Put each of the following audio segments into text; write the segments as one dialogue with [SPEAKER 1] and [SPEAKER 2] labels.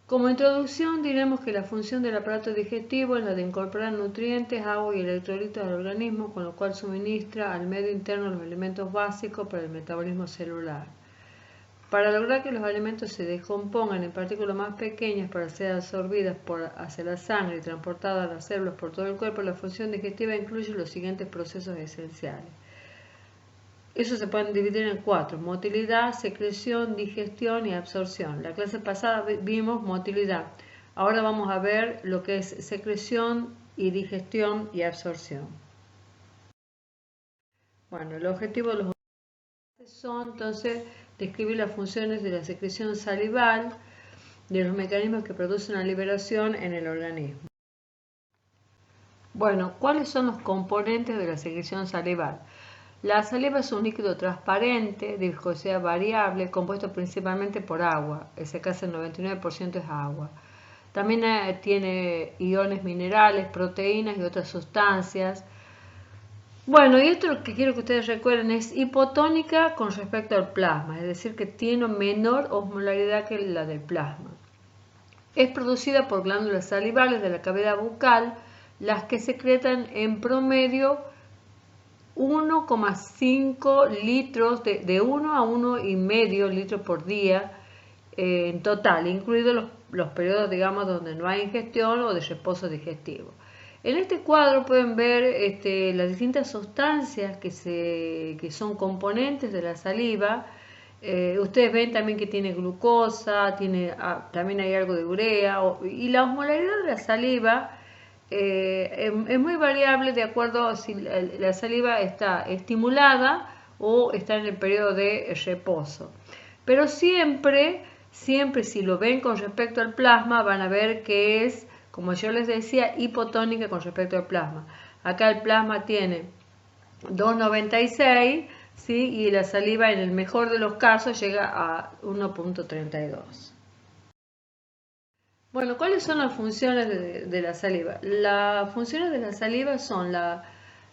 [SPEAKER 1] Como introducción diremos que la función del aparato digestivo es la de incorporar nutrientes, agua y electrolitos al organismo, con lo cual suministra al medio interno los elementos básicos para el metabolismo celular. Para lograr que los alimentos se descompongan en partículas más pequeñas para ser absorbidas hacia la sangre y transportadas a las células por todo el cuerpo, la función digestiva incluye los siguientes procesos esenciales. Eso se pueden dividir en 4: motilidad, secreción, digestión y absorción. La clase pasada vimos motilidad. Ahora vamos a ver lo que es secreción y digestión y absorción. Bueno, el objetivo de los son entonces describir las funciones de la secreción salival, de los mecanismos que producen la liberación en el organismo. Bueno, ¿cuáles son los componentes de la secreción salival? La saliva es un líquido transparente, de viscosidad variable, compuesto principalmente por agua. Ese casi el 99% es agua. También tiene iones minerales, proteínas y otras sustancias. Bueno, y esto lo que quiero que ustedes recuerden es hipotónica con respecto al plasma, es decir, que tiene menor osmolaridad que la del plasma. Es producida por glándulas salivales de la cavidad bucal, las que secretan en promedio 1,5 litros, de 1 a 1,5 litros por día en total, incluidos los periodos, digamos, donde no hay ingestión o de reposo digestivo. En este cuadro pueden ver las distintas sustancias que son componentes de la saliva. Ustedes ven también que tiene glucosa, también hay algo de urea, y la osmolaridad de la saliva es muy variable de acuerdo a si la saliva está estimulada o está en el periodo de reposo. Pero siempre si lo ven con respecto al plasma, van a ver que es, como yo les decía, hipotónica con respecto al plasma. Acá el plasma tiene 2,96, ¿sí? Y la saliva en el mejor de los casos llega a 1,32. Bueno, ¿cuáles son las funciones de la saliva? Las funciones de la saliva son la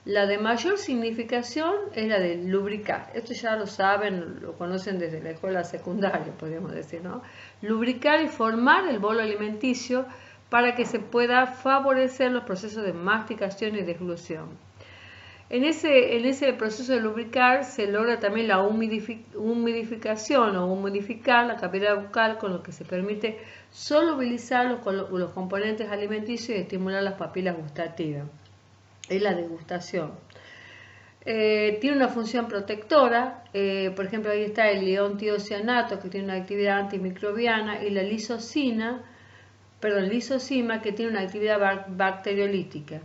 [SPEAKER 1] de mayor significación es la de lubricar. Esto ya lo saben, lo conocen desde la escuela secundaria, podríamos decir, ¿no? Lubricar y formar el bolo alimenticio para que se pueda favorecer los procesos de masticación y deglución. En ese proceso de lubricar se logra también la humidificación o humidificar la cavidad bucal, con lo que se permite solubilizar los componentes alimenticios y estimular las papilas gustativas. Es la degustación. Tiene una función protectora, por ejemplo ahí está el ion tiocianato, que tiene una actividad antimicrobiana, y la lisocima, que tiene una actividad bacteriolítica.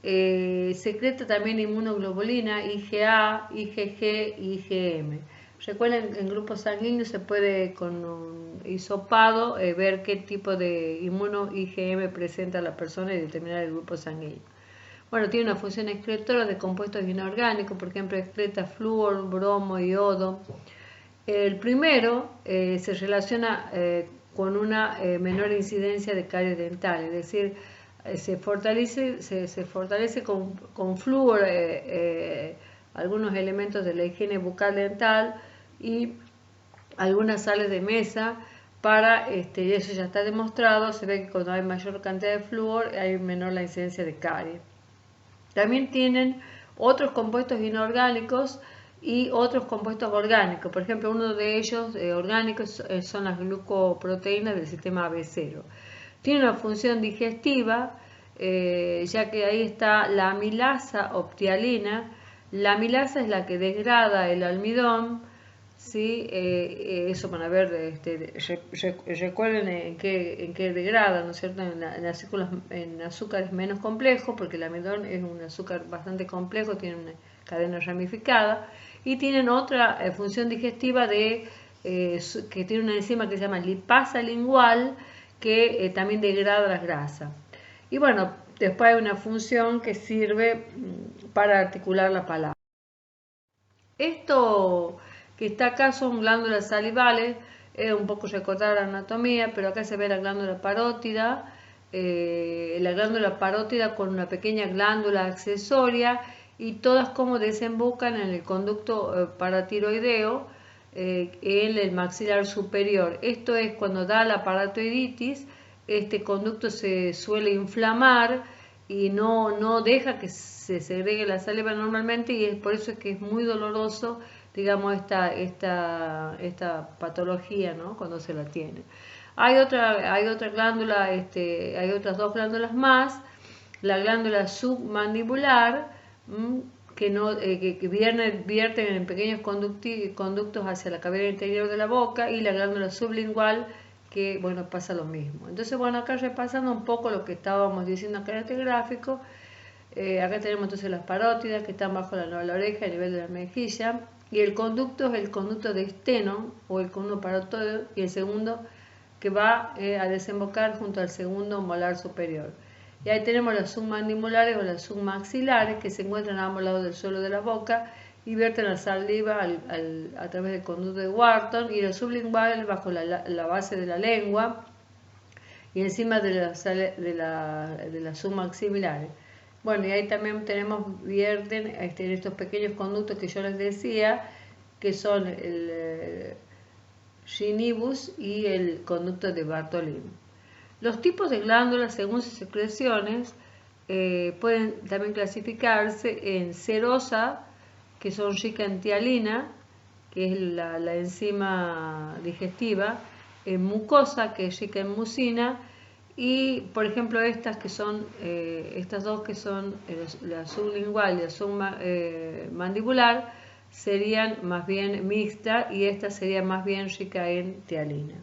[SPEAKER 1] Secreta también inmunoglobulina, IgA, IgG y IgM. Recuerden, en grupos sanguíneos se puede con un hisopado ver qué tipo de IgM presenta la persona y determinar el grupo sanguíneo. Bueno, tiene una función excretora de compuestos inorgánicos, por ejemplo, excreta flúor, bromo y yodo. El primero se relaciona con una menor incidencia de caries dental, es decir, se fortalece con flúor algunos elementos de la higiene bucal dental y algunas sales de mesa y eso ya está demostrado. Se ve que cuando hay mayor cantidad de flúor hay menor la incidencia de caries. También tienen otros compuestos inorgánicos y otros compuestos orgánicos. Por ejemplo, uno de ellos orgánicos son las glucoproteínas del sistema AB0. Tiene una función digestiva, ya que ahí está la amilasa optialina. La amilasa es la que degrada el almidón, ¿sí? Eso van a ver, recuerden en qué degrada, ¿no es cierto? En azúcares menos complejos, porque el almidón es un azúcar bastante complejo, tiene una cadena ramificada, y tienen otra función digestiva que tiene una enzima que se llama lipasa lingual, que también degrada las grasas. Y bueno, después hay una función que sirve para articular la palabra. Esto que está acá son glándulas salivales, un poco recordar la anatomía, pero acá se ve la glándula parótida, con una pequeña glándula accesoria, y todas como desembocan en el conducto paratiroideo, en el maxilar superior. Esto es cuando da la paratoiditis, este conducto se suele inflamar y no deja que se segregue la saliva normalmente, y es por eso es que es muy doloroso, digamos, esta patología, ¿no? Cuando se la tiene. Hay otra glándula, hay otras dos glándulas más, la glándula submandibular, que vierten en pequeños conductos hacia la cavidad interior de la boca, y la glándula sublingual, que bueno, pasa lo mismo. Entonces, bueno, acá repasando un poco lo que estábamos diciendo acá en este gráfico, acá tenemos entonces las parótidas que están bajo la oreja a nivel de la mejilla, y el conducto es el conducto de Steno o el conducto parotoide, y el segundo que va a desembocar junto al segundo molar superior. Y ahí tenemos las submandibulares o las submaxilares, que se encuentran a ambos lados del suelo de la boca y vierten la saliva a través del conducto de Wharton, y la sublingual bajo la base de la lengua y encima de las submaxilares. Bueno, y ahí también vierten en estos pequeños conductos que yo les decía, que son el ginibus y el conducto de Bartolini. Los tipos de glándulas, según sus secreciones, pueden también clasificarse en serosa, que son ricas en tialina, que es la enzima digestiva, en mucosa, que es rica en mucina, y por ejemplo estas dos que son la sublingual y la submandibular, serían más bien mixta, y esta sería más bien rica en tialina.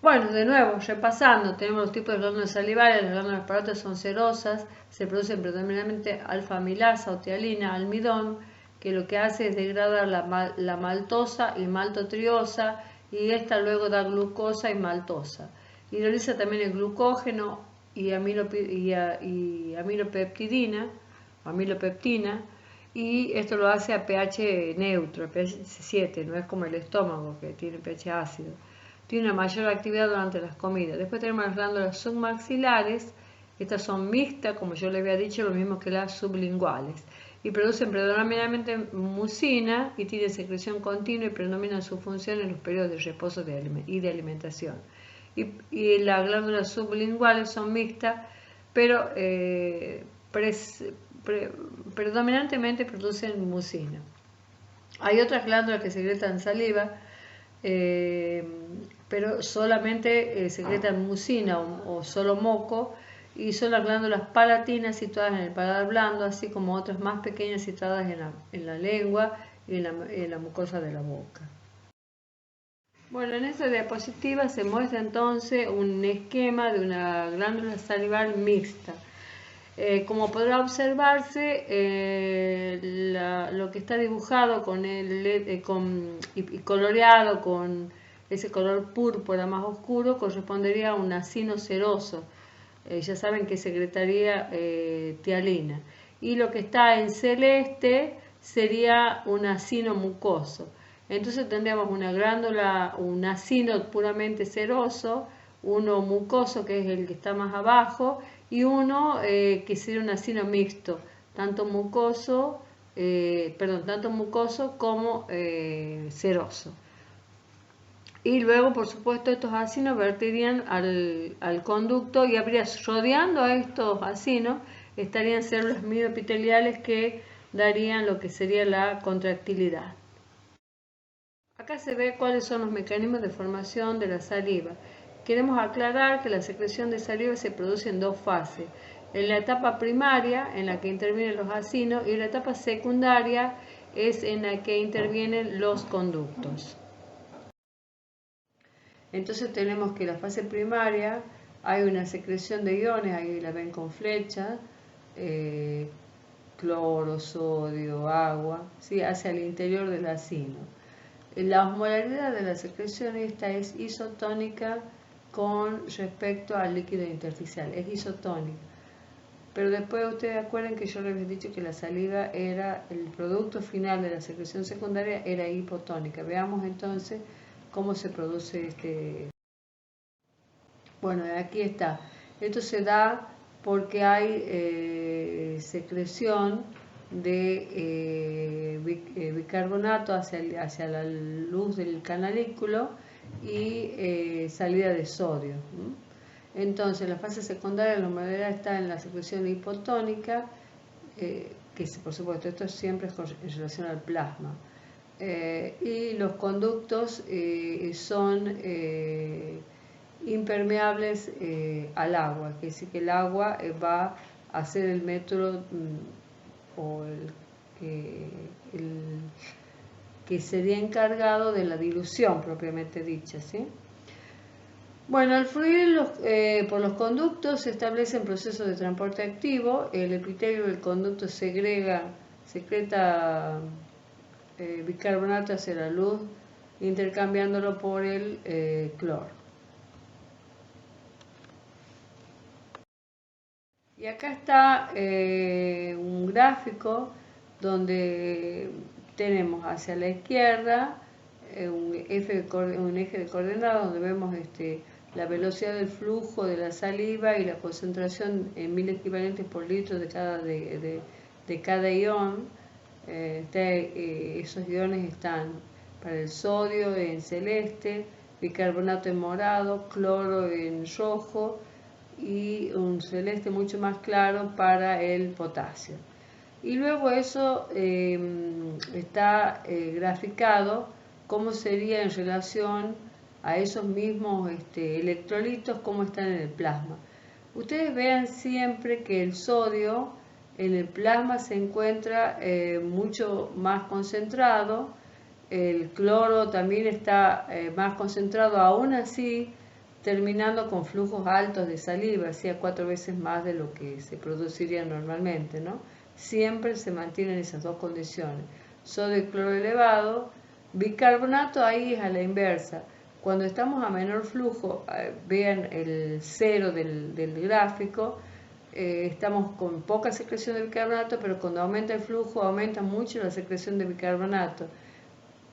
[SPEAKER 1] Bueno, de nuevo, repasando, tenemos los tipos de glándulas salivales. Las glándulas parótidas son serosas, se producen predominantemente alfa-amilasa o tialina, almidón, que lo que hace es degradar la maltosa y maltotriosa, y esta luego da glucosa y maltosa. Hidroliza también el glucógeno y amilopeptina, y esto lo hace a pH neutro, pH 7, no es como el estómago que tiene pH ácido. Tiene una mayor actividad durante las comidas. Después tenemos las glándulas submaxilares. Estas son mixtas, como yo les había dicho, lo mismo que las sublinguales, y producen predominantemente mucina y tienen secreción continua, y predominan su función en los periodos de reposo y de alimentación. Y las glándulas sublinguales son mixtas, pero predominantemente producen mucina. Hay otras glándulas que secretan saliva, pero solamente secretan mucina o solo moco, y son las glándulas palatinas situadas en el paladar blando, así como otras más pequeñas situadas en la lengua y en la mucosa de la boca. Bueno, en esta diapositiva se muestra entonces un esquema de una glándula salival mixta. Como podrá observarse, lo que está dibujado y coloreado con ese color púrpura más oscuro correspondería a un acino seroso. Ya saben que secretaría tialina. Y lo que está en celeste sería un acino mucoso. Entonces tendríamos una glándula, un acino puramente seroso, uno mucoso, que es el que está más abajo, y uno que sería un acino mixto, tanto mucoso como seroso. Y luego, por supuesto, estos acinos vertirían al conducto, y rodeando a estos acinos estarían células mioepiteliales que darían lo que sería la contractilidad. Acá se ve cuáles son los mecanismos de formación de la saliva. Queremos aclarar que la secreción de saliva se produce en dos fases: en la etapa primaria, en la que intervienen los acinos, y la etapa secundaria es en la que intervienen los conductos. Entonces tenemos que en la fase primaria hay una secreción de iones, ahí la ven con flechas, cloro, sodio, agua, ¿sí?, hacia el interior del acino. La osmolaridad de la secreción esta es isotónica con respecto al líquido intersticial, es isotónica. Pero después ustedes acuerden que yo les había dicho que la saliva era, el producto final de la secreción secundaria era hipotónica. Veamos entonces cómo se produce este. Bueno, aquí está. Esto se da porque hay secreción de bicarbonato hacia la luz del canalículo y salida de sodio. Entonces, la fase secundaria de la humedad está en la secreción hipotónica, que por supuesto esto siempre es en relación al plasma. Y los conductos son impermeables al agua, que decir que el agua va a ser el método o el que sería encargado de la dilución propiamente dicha, ¿sí? Bueno, al fluir por los conductos se establecen procesos de transporte activo. El epitelio del conducto secreta bicarbonato hacia la luz, intercambiándolo por el cloro. Y acá está un gráfico donde tenemos hacia la izquierda un eje de coordenadas donde vemos la velocidad del flujo de la saliva y la concentración en 1000 equivalentes por litro de cada ion. Esos iones están para el sodio en celeste, bicarbonato en morado, cloro en rojo y un celeste mucho más claro para el potasio. Y luego eso está graficado cómo sería en relación a esos mismos electrolitos, cómo están en el plasma. Ustedes vean siempre que el sodio en el plasma se encuentra mucho más concentrado, el cloro también está más concentrado, aún así terminando con flujos altos de saliva, hacía 4 veces más de lo que se produciría normalmente, ¿no? Siempre se mantienen esas dos condiciones, sodio y cloro elevado. Bicarbonato ahí es a la inversa. Cuando estamos a menor flujo, vean el cero del gráfico, estamos con poca secreción de bicarbonato, pero cuando aumenta el flujo aumenta mucho la secreción de bicarbonato.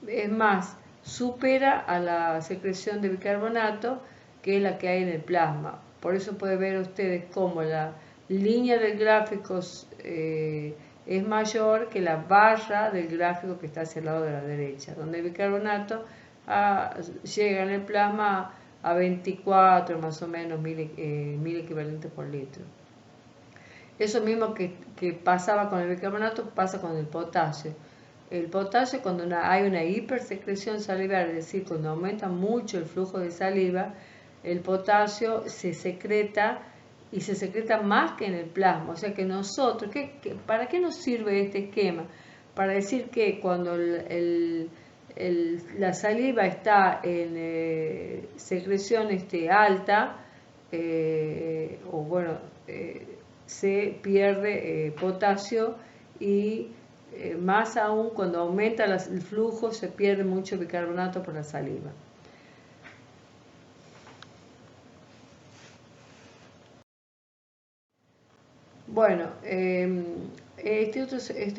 [SPEAKER 1] Es más, supera a la secreción de bicarbonato, que es la que hay en el plasma. Por eso pueden ver ustedes cómo la línea del gráfico es mayor que la barra del gráfico que está hacia el lado de la derecha, donde el bicarbonato llega en el plasma a 24 más o menos 1000 equivalentes por litro. Eso mismo que pasaba con el bicarbonato pasa con el potasio. El potasio, cuando hay una hipersecreción salivar, es decir, cuando aumenta mucho el flujo de saliva, el potasio se secreta y se secreta más que en el plasma. O sea que nosotros, ¿para qué nos sirve este esquema? Para decir que cuando la saliva está en secreción alta, se pierde potasio y más aún cuando aumenta el flujo se pierde mucho bicarbonato por la saliva. Bueno, este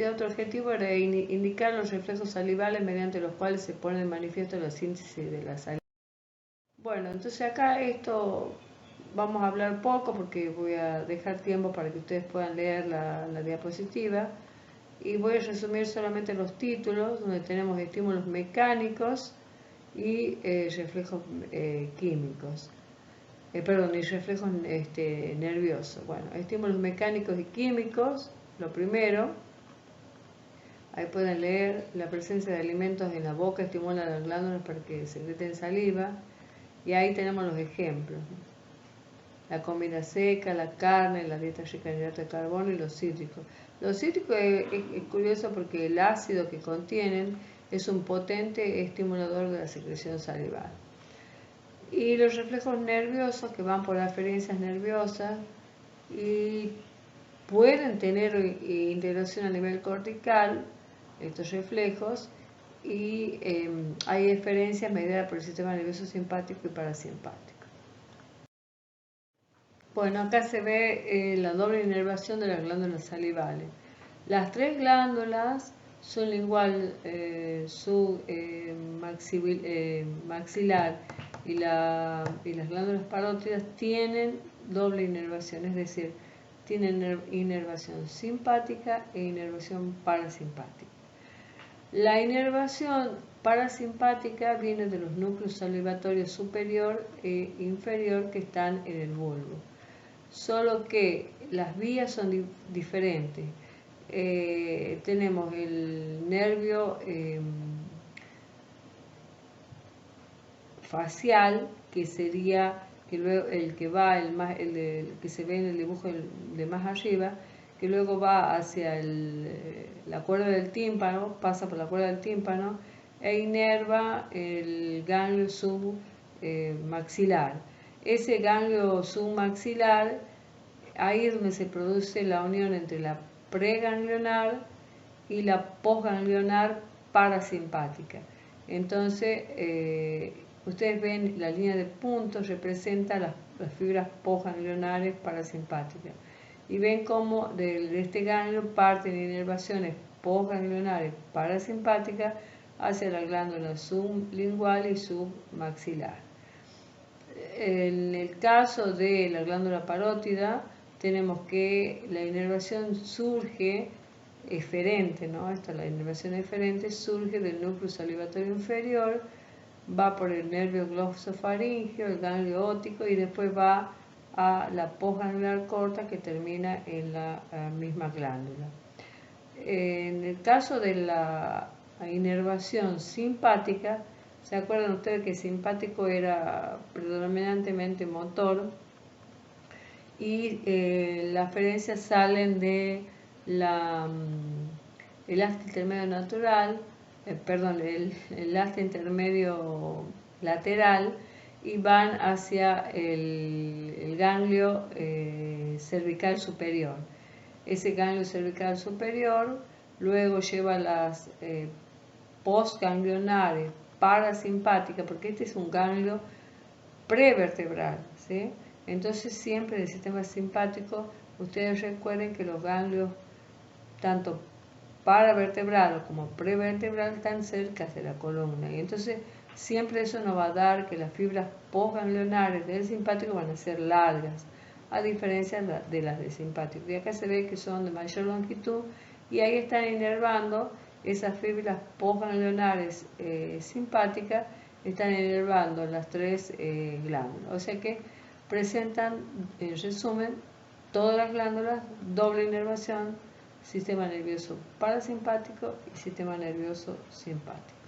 [SPEAKER 1] otro objetivo era indicar los reflejos salivales mediante los cuales se pone en manifiesto la síntesis de la saliva. Bueno, entonces acá esto vamos a hablar poco porque voy a dejar tiempo para que ustedes puedan leer la diapositiva. Y voy a resumir solamente los títulos, donde tenemos estímulos mecánicos y reflejos químicos. Y reflejos nerviosos. Bueno, estímulos mecánicos y químicos, lo primero. Ahí pueden leer: la presencia de alimentos en la boca estimula las glándulas para que secreten saliva. Y ahí tenemos los ejemplos: la comida seca, la carne, la dieta rica en hidratos de carbono y los cítricos. Los cítricos es curioso porque el ácido que contienen es un potente estimulador de la secreción salival. Y los reflejos nerviosos, que van por aferencias nerviosas y pueden tener integración a nivel cortical, estos reflejos, y hay eferencias mediadas por el sistema nervioso simpático y parasimpático. Bueno, acá se ve la doble inervación de las glándulas salivales. Las 3 glándulas sublingual, maxilar y las glándulas parótidas tienen doble inervación, es decir, tiene inervación simpática e inervación parasimpática. La inervación parasimpática viene de los núcleos salivatorios superior e inferior que están en el bulbo, solo que las vías son diferentes. Tenemos el nervio facial, que sería el que va, el que se ve en el dibujo de más arriba, que luego va hacia la cuerda del tímpano, pasa por la cuerda del tímpano e inerva el ganglio submaxilar. Ese ganglio submaxilar, ahí es donde se produce la unión entre la preganglionar y la posganglionar parasimpática. Entonces, ustedes ven la línea de puntos representa las fibras posganglionares parasimpáticas. Y ven cómo de este ganglio parten inervaciones posganglionares parasimpáticas hacia la glándula sublingual y submaxilar. En el caso de la glándula parótida, tenemos que la inervación surge eferente, ¿no? La inervación eferente surge del núcleo salivatorio inferior, va por el nervio glosofaríngeo, el ganglio óptico, y después va a la posgangliar corta, que termina en la misma glándula. En el caso de la inervación simpática, ¿se acuerdan ustedes que simpático era predominantemente motor? Y las aferencias salen de el asta intermedio natural, el asta intermedio lateral, y van hacia el ganglio cervical superior. Ese ganglio cervical superior luego lleva las postganglionares parasimpáticas, porque este es un ganglio prevertebral, ¿sí? Entonces siempre en el sistema simpático, ustedes recuerden que los ganglios, tanto paravertebral como prevertebral, están cerca de la columna, y entonces siempre eso nos va a dar que las fibras postganglionares del simpático van a ser largas, a diferencia de las del simpático. Y acá se ve que son de mayor longitud, y ahí están inervando esas fibras postganglionares simpáticas, están inervando las tres glándulas. O sea que presentan, en resumen, todas las glándulas doble inervación: sistema nervioso parasimpático y sistema nervioso simpático.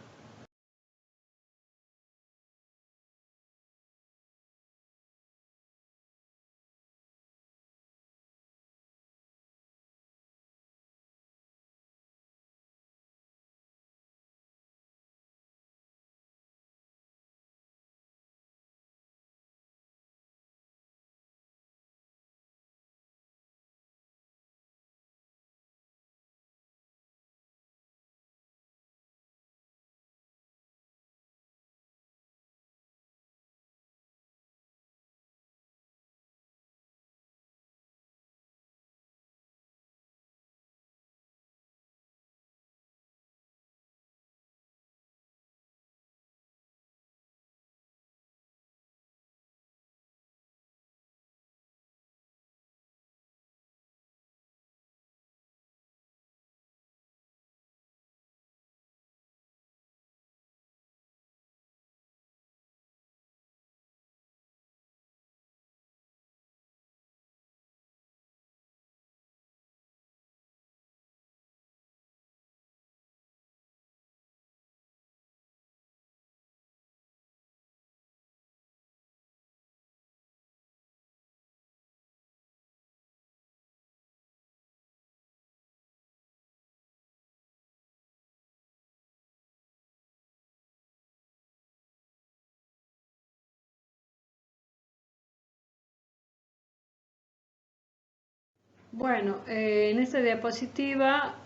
[SPEAKER 1] Bueno, en esta diapositiva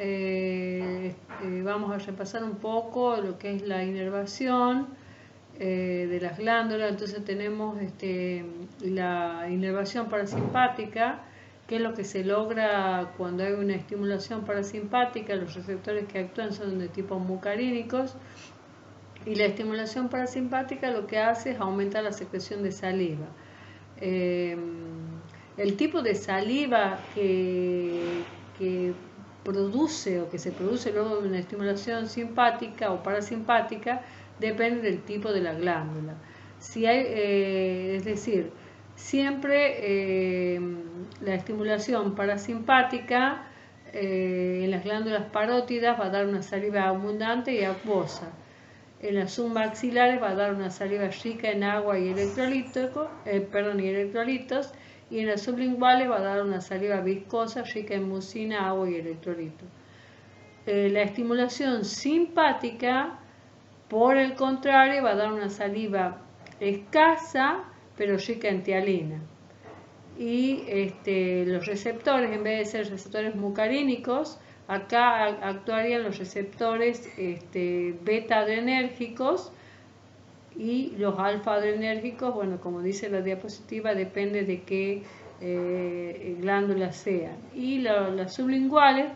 [SPEAKER 1] vamos a repasar un poco lo que es la inervación de las glándulas. Entonces tenemos la inervación parasimpática, que es lo que se logra cuando hay una estimulación parasimpática. Los receptores que actúan son de tipo mucarínicos, y la estimulación parasimpática lo que hace es aumentar la secreción de saliva. el tipo de saliva que produce o que se produce luego de una estimulación simpática o parasimpática depende del tipo de la glándula. Si hay, es decir, siempre la estimulación parasimpática en las glándulas parótidas va a dar una saliva abundante y acuosa. En las submaxilares va a dar una saliva rica en agua y electrolitos, y en las sublinguales va a dar una saliva viscosa rica en mucina, agua y electrolitos. La estimulación simpática, por el contrario, va a dar una saliva escasa pero rica en tialina. Y los receptores, en vez de ser receptores mucarínicos, acá actuarían los receptores beta adrenérgicos, y los alfa adrenérgicos, bueno, como dice la diapositiva, depende de qué glándulas sean. Y las sublinguales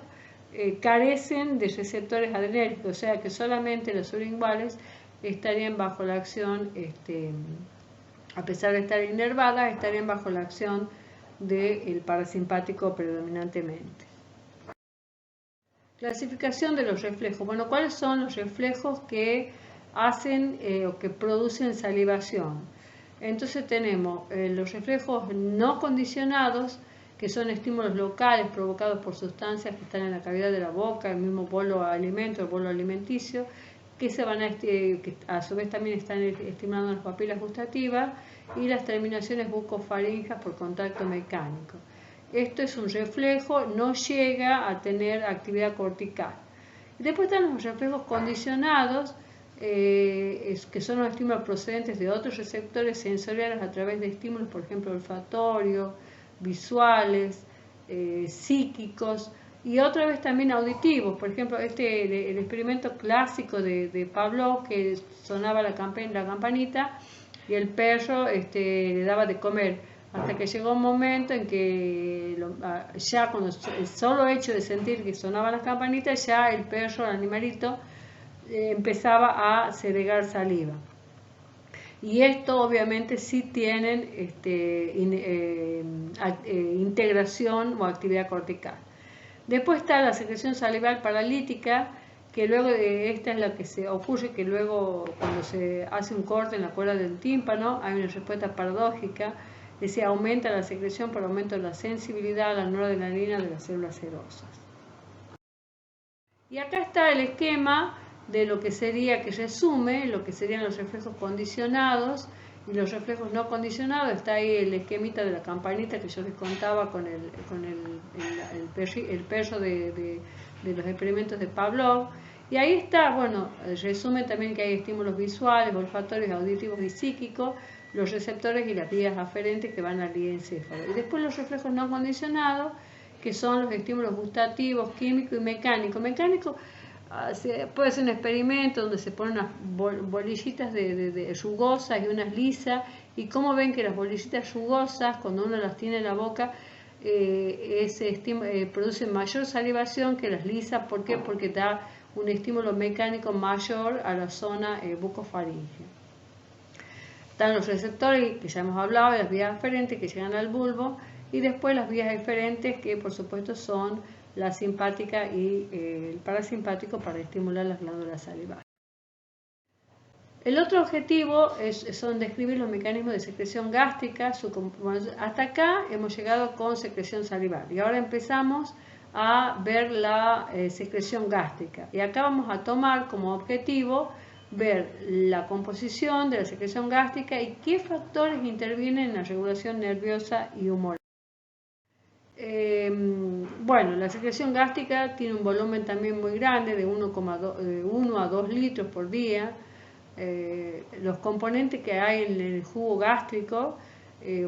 [SPEAKER 1] carecen de receptores adrenérgicos, o sea que solamente las sublinguales estarían bajo la acción, a pesar de estar inervadas, estarían bajo la acción del parasimpático predominantemente. Clasificación de los reflejos. Bueno, ¿cuáles son los reflejos que hacen o que producen salivación? Entonces tenemos los reflejos no condicionados, que son estímulos locales provocados por sustancias que están en la cavidad de la boca, el mismo bolo alimento, el bolo alimenticio, que que a su vez también están estimulando las papilas gustativas y las terminaciones bucofaringeas por contacto mecánico. Esto es un reflejo, no llega a tener actividad cortical. Después están los reflejos condicionados, que son los estímulos procedentes de otros receptores sensoriales a través de estímulos, por ejemplo, olfatorios, visuales, psíquicos, y otra vez también auditivos. Por ejemplo, el experimento clásico de Pavlov, que sonaba la campanita y el perro le daba de comer, hasta que llegó un momento en que ya con el solo hecho de sentir que sonaban las campanitas, ya el perro, el animalito, empezaba a segregar saliva. Y esto obviamente sí tienen integración o actividad cortical. Después está la secreción salival paralítica, que luego esta es la que se ocurre, que luego cuando se hace un corte en la cuerda del tímpano hay una respuesta paradójica, que se aumenta la secreción por aumento de la sensibilidad a la noradrenalina de las células serosas. Y acá está el esquema de lo que sería, que resume lo que serían los reflejos condicionados y los reflejos no condicionados. Está ahí el esquemita de la campanita que yo les contaba con el perro de los experimentos de Pavlov. Y ahí está, bueno, resume también que hay estímulos visuales, olfatorios, auditivos y psíquicos, los receptores y las vías aferentes que van al diencéfalo. Y después los reflejos no condicionados, que son los estímulos gustativos, químicos y mecánicos. Mecánicos, puede ser un experimento donde se ponen unas bolillitas de rugosas y unas lisas, y como ven que las bolillitas rugosas, cuando uno las tiene en la boca, producen mayor salivación que las lisas. ¿Por qué? Porque da un estímulo mecánico mayor a la zona bucofaríngea. Están los receptores, que ya hemos hablado, y las vías aferentes que llegan al bulbo, y después las vías eferentes, que por supuesto son la simpática y el parasimpático, para estimular las glándulas salivales. El otro objetivo son describir los mecanismos de secreción gástrica. Hasta acá hemos llegado con secreción salival y ahora empezamos a ver la secreción gástrica, y acá vamos a tomar como objetivo ver la composición de la secreción gástrica y qué factores intervienen en la regulación nerviosa y humoral. Bueno, la secreción gástrica tiene un volumen también muy grande, de 1 a 2 litros por día. Los componentes que hay en el jugo gástrico,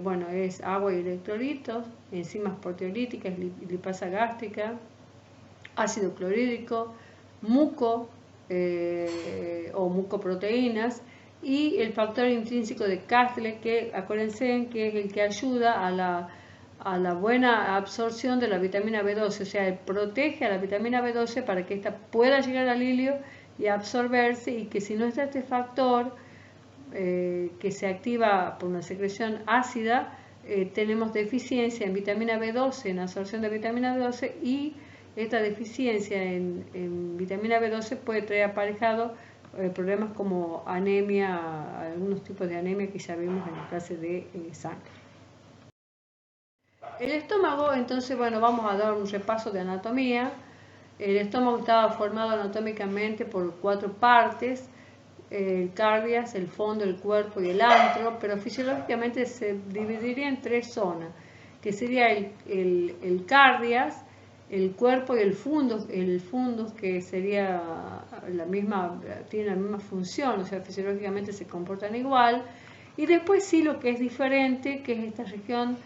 [SPEAKER 1] bueno, es agua y electrolitos, enzimas proteolíticas, lipasa gástrica, ácido clorhídrico, muco o mucoproteínas, y el factor intrínseco de Castle, que acuérdense que es el que ayuda a la buena absorción de la vitamina B12, o sea, protege a la vitamina B12 para que ésta pueda llegar al hilio y absorberse, y que si no está este factor que se activa por una secreción ácida, tenemos deficiencia en vitamina B12, en absorción de vitamina B12, y esta deficiencia en vitamina B12 puede traer aparejado problemas como anemia, algunos tipos de anemia que ya vimos en la clase de sangre. El estómago, entonces, bueno, vamos a dar un repaso de anatomía. El estómago estaba formado anatómicamente por 4 partes: el cardias, el fondo, el cuerpo y el antro, pero fisiológicamente se dividiría en 3 zonas, que sería el cardias, el cuerpo y el fundus, que sería tiene la misma función, o sea, fisiológicamente se comportan igual. Y después sí lo que es diferente, que es esta región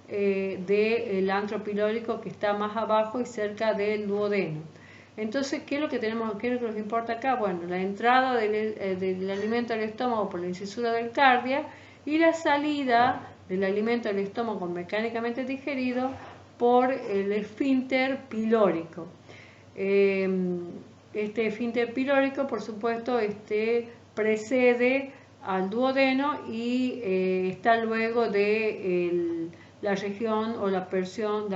[SPEAKER 1] del antro pilórico, que está más abajo y cerca del duodeno. Entonces, ¿qué es lo que nos importa acá? Bueno, la entrada del alimento al estómago por la incisura del cardia y la salida del alimento al estómago mecánicamente digerido por el esfínter pilórico. Este esfínter pilórico, por supuesto, precede al duodeno y está luego de la región o la porción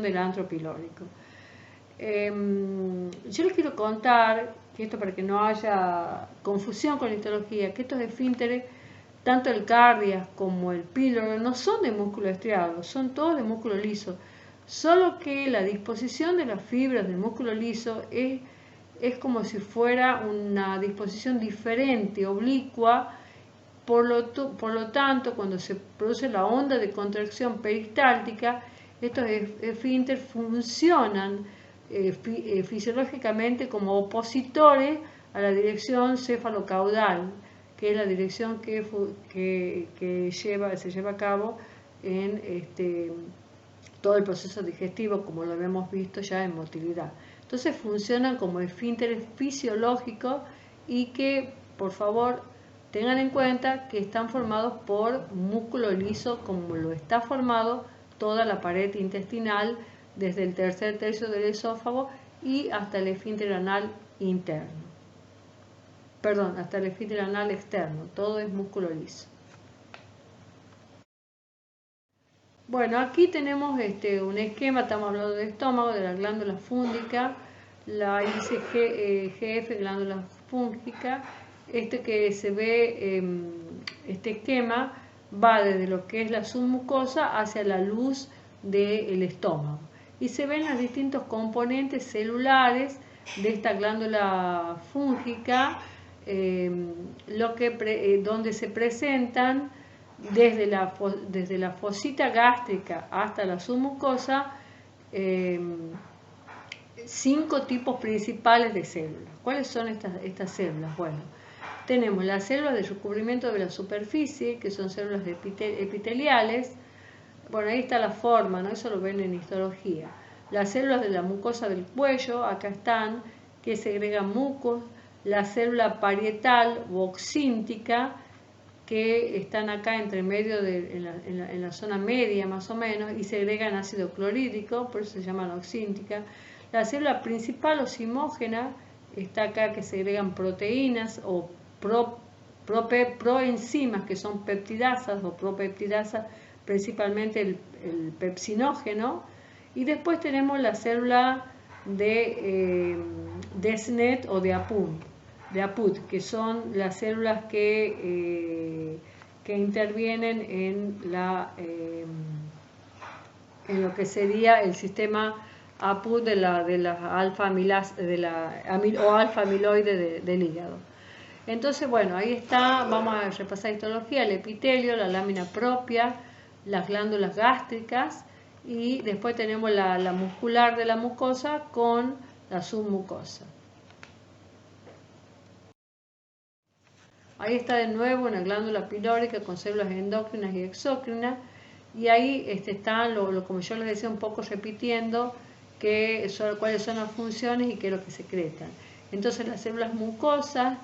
[SPEAKER 1] del antro pilórico. Yo les quiero contar, que esto para que no haya confusión con la histología, que estos esfínteres, tanto el cardias como el píloro, no son de músculo estriado, son todos de músculo liso, solo que la disposición de las fibras del músculo liso es como si fuera una disposición diferente, oblicua. Por lo tanto, cuando se produce la onda de contracción peristáltica, estos esfínteres funcionan fisiológicamente como opositores a la dirección cefalocaudal, que es la dirección que se lleva a cabo en todo el proceso digestivo, como lo habíamos visto ya en motilidad. Entonces funcionan como esfínteres fisiológicos y que, por favor, tengan en cuenta que están formados por músculo liso, como lo está formado toda la pared intestinal, desde el tercer tercio del esófago y hasta el esfínter anal interno. Perdón, hasta el esfínter anal externo, todo es músculo liso. Bueno, aquí tenemos un esquema, estamos hablando del estómago, de la glándula fúngica, la índice GF, glándula fúngica. Que se ve, este esquema va desde lo que es la submucosa hacia la luz del estómago. Y se ven los distintos componentes celulares de esta glándula fúngica, donde se presentan desde la fosita gástrica hasta la submucosa 5 tipos principales de células. ¿Cuáles son estas células? Bueno, tenemos las células de recubrimiento de la superficie, que son células epiteliales. Bueno, ahí está la forma, ¿no? Eso lo ven en histología. Las células de la mucosa del cuello, acá están, que segregan mucos. La célula parietal o oxíntica, que están acá entre medio en la zona media más o menos, y segregan ácido clorhídrico, por eso se llaman oxíntica. La célula principal o simógena está acá, que segregan proteínas o proenzimas, que son peptidasas o propeptidasas, principalmente el pepsinógeno. Y después tenemos la célula de Desnet o de Apud, que son las células que intervienen en lo que sería el sistema Apud de la alfa amiloide del hígado. Entonces, bueno, ahí está, vamos a repasar histología: el epitelio, la lámina propia, las glándulas gástricas, y después tenemos la muscular de la mucosa con la submucosa. Ahí está de nuevo una glándula pilórica con células endócrinas y exócrinas, y ahí están, como yo les decía, un poco repitiendo cuáles son las funciones y qué es lo que secretan. Entonces, las células mucosas,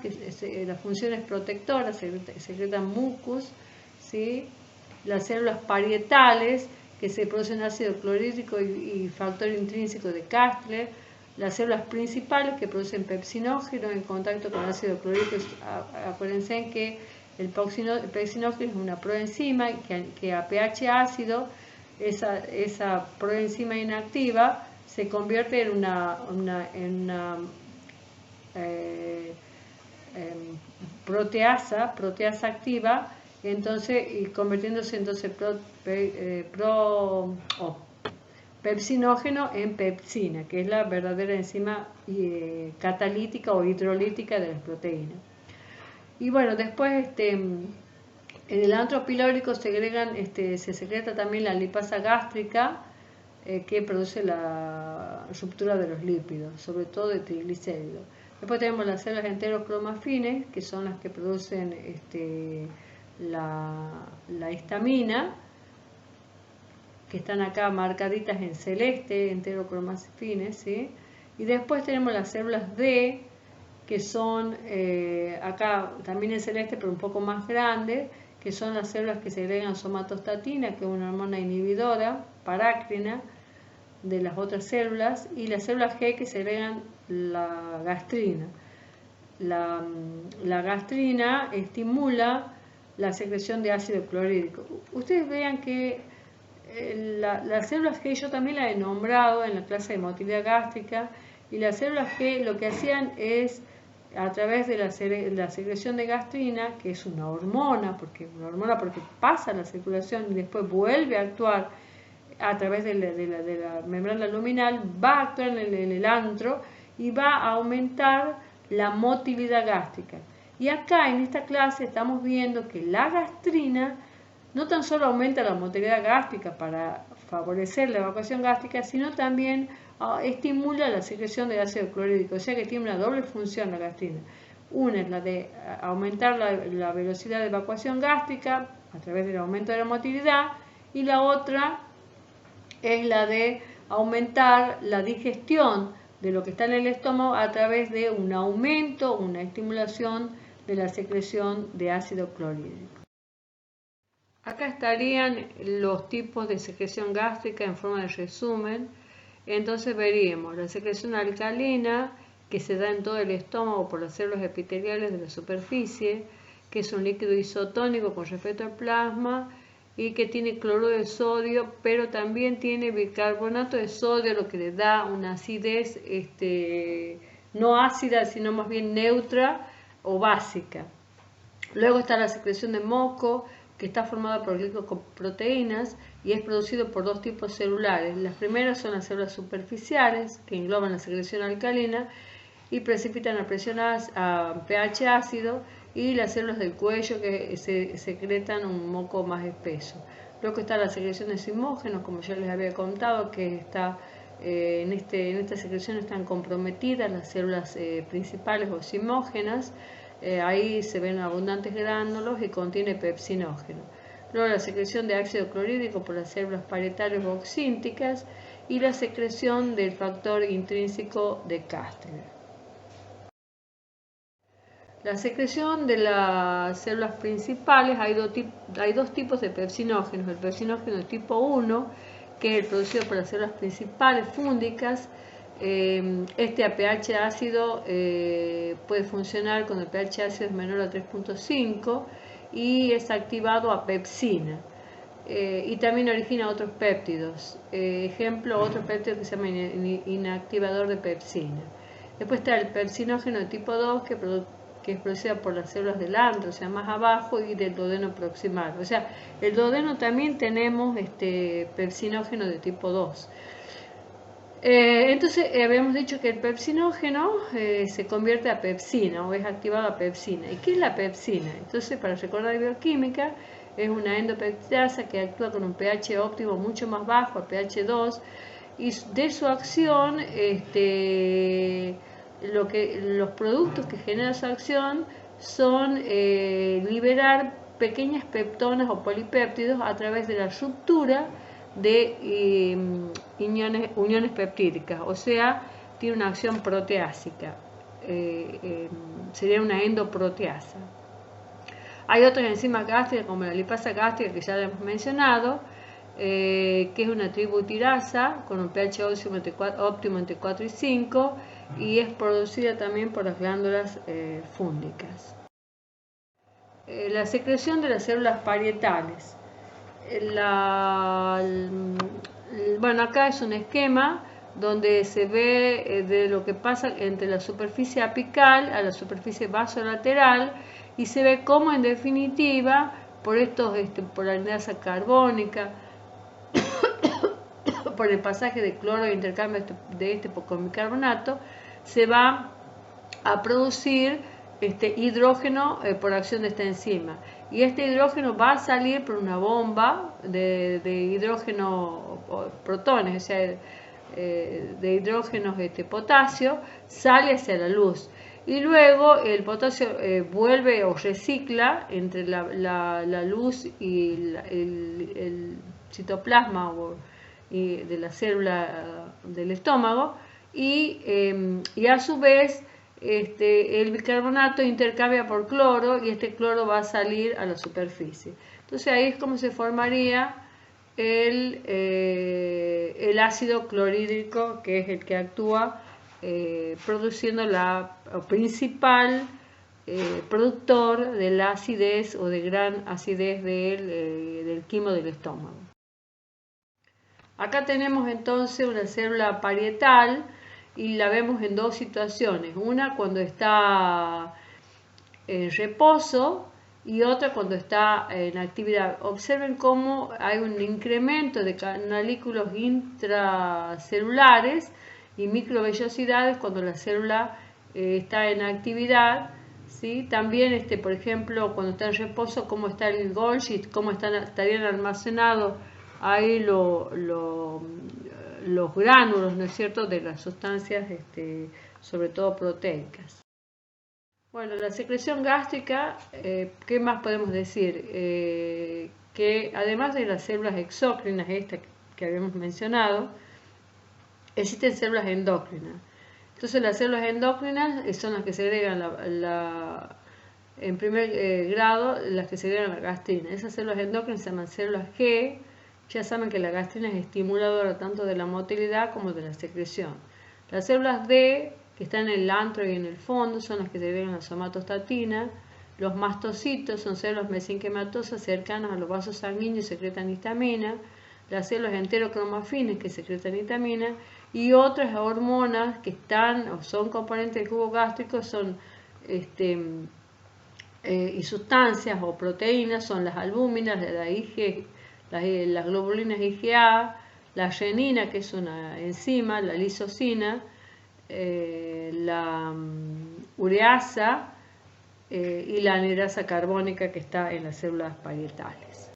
[SPEAKER 1] la función es protectora, secretan mucus, ¿sí? Las células parietales, que se producen ácido clorhídrico y factor intrínseco de Kastler. Las células principales, que producen pepsinógeno en contacto con ácido clorhídrico. Acuérdense que El pepsinógeno es una proenzima que a pH ácido, esa proenzima inactiva se convierte en una proteasa activa, entonces, y convirtiéndose entonces pepsinógeno en pepsina, que es la verdadera enzima catalítica o hidrolítica de las proteínas. Y bueno, después en el antro pilórico se secreta también la lipasa gástrica, que produce la ruptura de los lípidos, sobre todo de triglicéridos. Después tenemos las células enterocromafines, que son las que producen la histamina, que están acá marcaditas en celeste, enterocromafines, ¿sí? Y después tenemos las células D, que son acá también en celeste, pero un poco más grandes, que son las células que segregan somatostatina, que es una hormona inhibidora, parácrina, de las otras células, y las células G que segregan la gastrina. La gastrina estimula la secreción de ácido clorhídrico. Ustedes vean que las células G yo también las he nombrado en la clase de motilidad gástrica, y las células G lo que hacían es, a través de la secreción de gastrina, que es una hormona porque pasa la circulación y después vuelve a actuar a través de la membrana luminal, va a actuar en el antro y va a aumentar la motilidad gástrica. Y acá en esta clase estamos viendo que la gastrina no tan solo aumenta la motilidad gástrica para favorecer la evacuación gástrica, sino también estimula la secreción de ácido clorhídrico, o sea que tiene una doble función la gastrina. Una es la de aumentar la velocidad de evacuación gástrica a través del aumento de la motilidad, y la otra es la de aumentar la digestión de lo que está en el estómago a través de un aumento, una estimulación de la secreción de ácido clorhídrico. Acá estarían los tipos de secreción gástrica en forma de resumen. Entonces veríamos la secreción alcalina, que se da en todo el estómago por las células epiteliales de la superficie, que es un líquido isotónico con respecto al plasma y que tiene cloruro de sodio, pero también tiene bicarbonato de sodio, lo que le da una acidez no ácida, sino más bien neutra o básica. Luego está la secreción de moco, que está formada por glicoproteínas y es producido por dos tipos celulares. Las primeras son las células superficiales, que engloban la secreción alcalina y precipitan a presión a pH ácido, y las células del cuello, que secretan un moco más espeso. Luego está la secreción de zimógenos, como ya les había contado, que está en esta secreción están comprometidas las células principales o zimógenas. Ahí se ven abundantes gránulos y contiene pepsinógeno. Luego la secreción de ácido clorhídrico por las células parietales o oxínticas, y la secreción del factor intrínseco de Kastler. La secreción de las células principales, hay dos tipos de pepsinógenos. El pepsinógeno tipo 1, que es el producido por las células principales fúngicas. A pH ácido puede funcionar cuando el pH ácido es menor a 3.5 y es activado a pepsina. Y también origina otros péptidos. Ejemplo, otro péptido que se llama inactivador de pepsina. Después está el pepsinógeno tipo 2, que es producida por las células del antro, o sea, más abajo, y del duodeno proximal. O sea, el duodeno también tenemos pepsinógeno de tipo 2. Entonces, habíamos dicho que el pepsinógeno se convierte a pepsina, o es activado a pepsina. ¿Y qué es la pepsina? Entonces, para recordar bioquímica, es una endopeptidasa que actúa con un pH óptimo mucho más bajo, a pH 2, y de su acción, los productos que generan su acción son liberar pequeñas peptonas o polipéptidos a través de la ruptura de uniones peptídicas, o sea, tiene una acción proteásica, sería una endoproteasa. Hay otras enzimas gástricas como la lipasa gástrica, que ya la hemos mencionado, que es una tributirasa con un pH óptimo entre 4 y 5, y es producida también por las glándulas fúngicas. la secreción de las células parietales. Bueno, acá es un esquema donde se ve de lo que pasa entre la superficie apical a la superficie basolateral y se ve cómo en definitiva por por la lineasa carbónica, por el pasaje de cloro e intercambio de este con bicarbonato, se va a producir hidrógeno por acción de esta enzima. Y este hidrógeno va a salir por una bomba de hidrógeno, protones, o sea, de hidrógenos potasio, sale hacia la luz. Y luego el potasio vuelve o recicla entre la luz y el citoplasma de la célula del estómago, y a su vez el bicarbonato intercambia por cloro y este cloro va a salir a la superficie. Entonces ahí es como se formaría el ácido clorhídrico, que es el que actúa produciendo la principal productor de la acidez o de gran acidez del quimo del estómago. Acá tenemos entonces una célula parietal y la vemos en dos situaciones, una cuando está en reposo y otra cuando está en actividad. Observen cómo hay un incremento de canalículos intracelulares y microvellosidades cuando la célula está en actividad, ¿sí? También, por ejemplo, cuando está en reposo, cómo está el Golgi, cómo estarían almacenados ahí los gránulos, ¿no es cierto?, de las sustancias, sobre todo proteicas. Bueno, la secreción gástrica, ¿qué más podemos decir? Que además de las células exócrinas, estas que habíamos mencionado, existen células endócrinas. Entonces las células endócrinas son las que segregan en primer grado, las que segregan la gastrina. Esas células endócrinas se llaman células G. Ya saben que la gastrina es estimuladora tanto de la motilidad como de la secreción. Las células D, que están en el antro y en el fondo, son las que segregan la somatostatina. Los mastocitos son células mesenquimatosas cercanas a los vasos sanguíneos y secretan histamina. Las células enterocromafines que secretan histamina. Y otras hormonas que están o son componentes del jugo gástrico son y sustancias o proteínas, son las albúminas, las globulinas IgA, la renina, que es una enzima, la lisocina, la ureasa y la anhidrasa carbónica que está en las células parietales.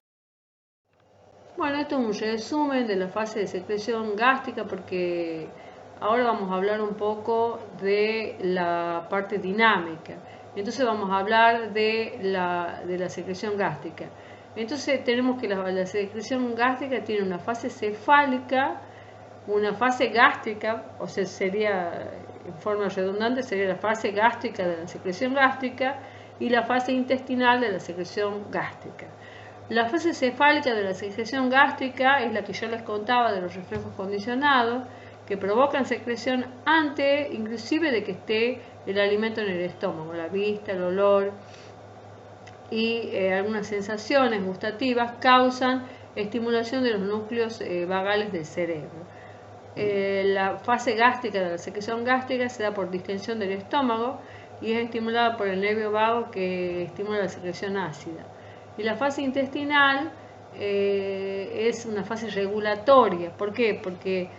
[SPEAKER 1] Bueno, esto es un resumen de la fase de secreción gástrica, porque ahora vamos a hablar un poco de la parte dinámica. Entonces vamos a hablar de la secreción gástrica. Entonces tenemos que la secreción gástrica tiene una fase cefálica, una fase gástrica, o sea, sería, en forma redundante, sería la fase gástrica de la secreción gástrica y la fase intestinal de la secreción gástrica. La fase cefálica de la secreción gástrica es la que yo les contaba de los reflejos condicionados, que provocan secreción antes inclusive de que esté el alimento en el estómago, la vista, el olor y algunas sensaciones gustativas causan estimulación de los núcleos vagales del cerebro. La fase gástrica de la secreción gástrica se da por distensión del estómago y es estimulada por el nervio vago, que estimula la secreción ácida. Y la fase intestinal es una fase regulatoria. ¿Por qué? Porque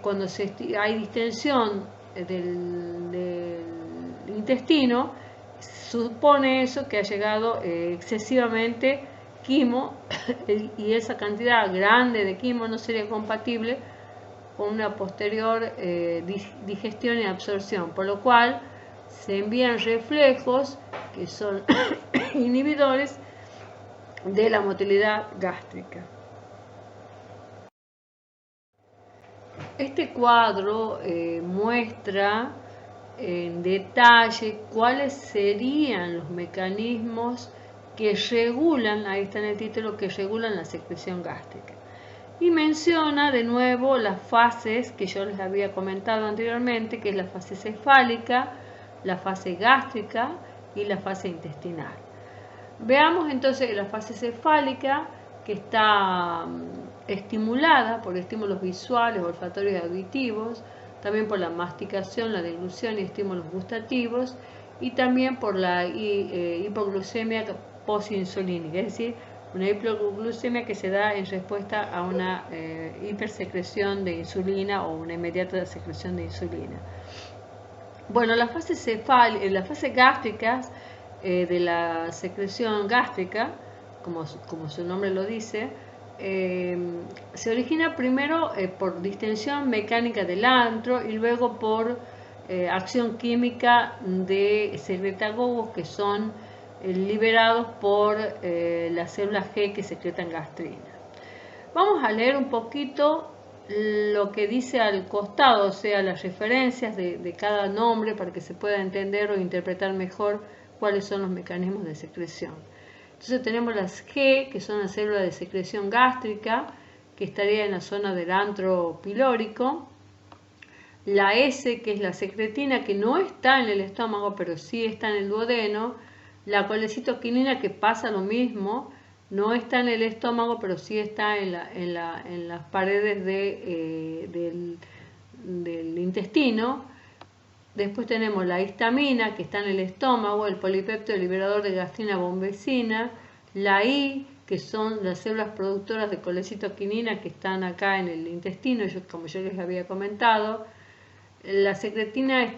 [SPEAKER 1] cuando hay distensión del intestino, supone eso que ha llegado excesivamente quimo y esa cantidad grande de quimo no sería compatible con una posterior digestión y absorción, por lo cual se envían reflejos que son inhibidores de la motilidad gástrica. Este cuadro muestra en detalle cuáles serían los mecanismos que regulan, ahí está en el título, que regulan la secreción gástrica. Y menciona de nuevo las fases que yo les había comentado anteriormente, que es la fase cefálica, la fase gástrica y la fase intestinal. Veamos entonces la fase cefálica, que está estimulada por estímulos visuales, olfatorios y auditivos, también por la masticación, la deglución y estímulos gustativos, y también por la hipoglucemia postinsulínica, es decir, una hipoglucemia que se da en respuesta a una hipersecreción de insulina o una inmediata secreción de insulina. Bueno, la fase gástrica de la secreción gástrica, como su nombre lo dice, se origina primero por distensión mecánica del antro y luego por acción química de secretagogos que son liberados por las células G que secretan gastrina. Vamos a leer un poquito lo que dice al costado, o sea, las referencias de cada nombre para que se pueda entender o interpretar mejor cuáles son los mecanismos de secreción. Entonces tenemos las G, que son las células de secreción gástrica, que estaría en la zona del antro pilórico. La S, que es la secretina, que no está en el estómago, pero sí está en el duodeno. La colecitoquinina, que pasa lo mismo, no está en el estómago, pero sí está en las paredes del intestino. Después tenemos la histamina, que está en el estómago, el polipéptido liberador de gastrina bombecina, la I, que son las células productoras de colecitoquinina que están acá en el intestino, como yo les había comentado. La secretina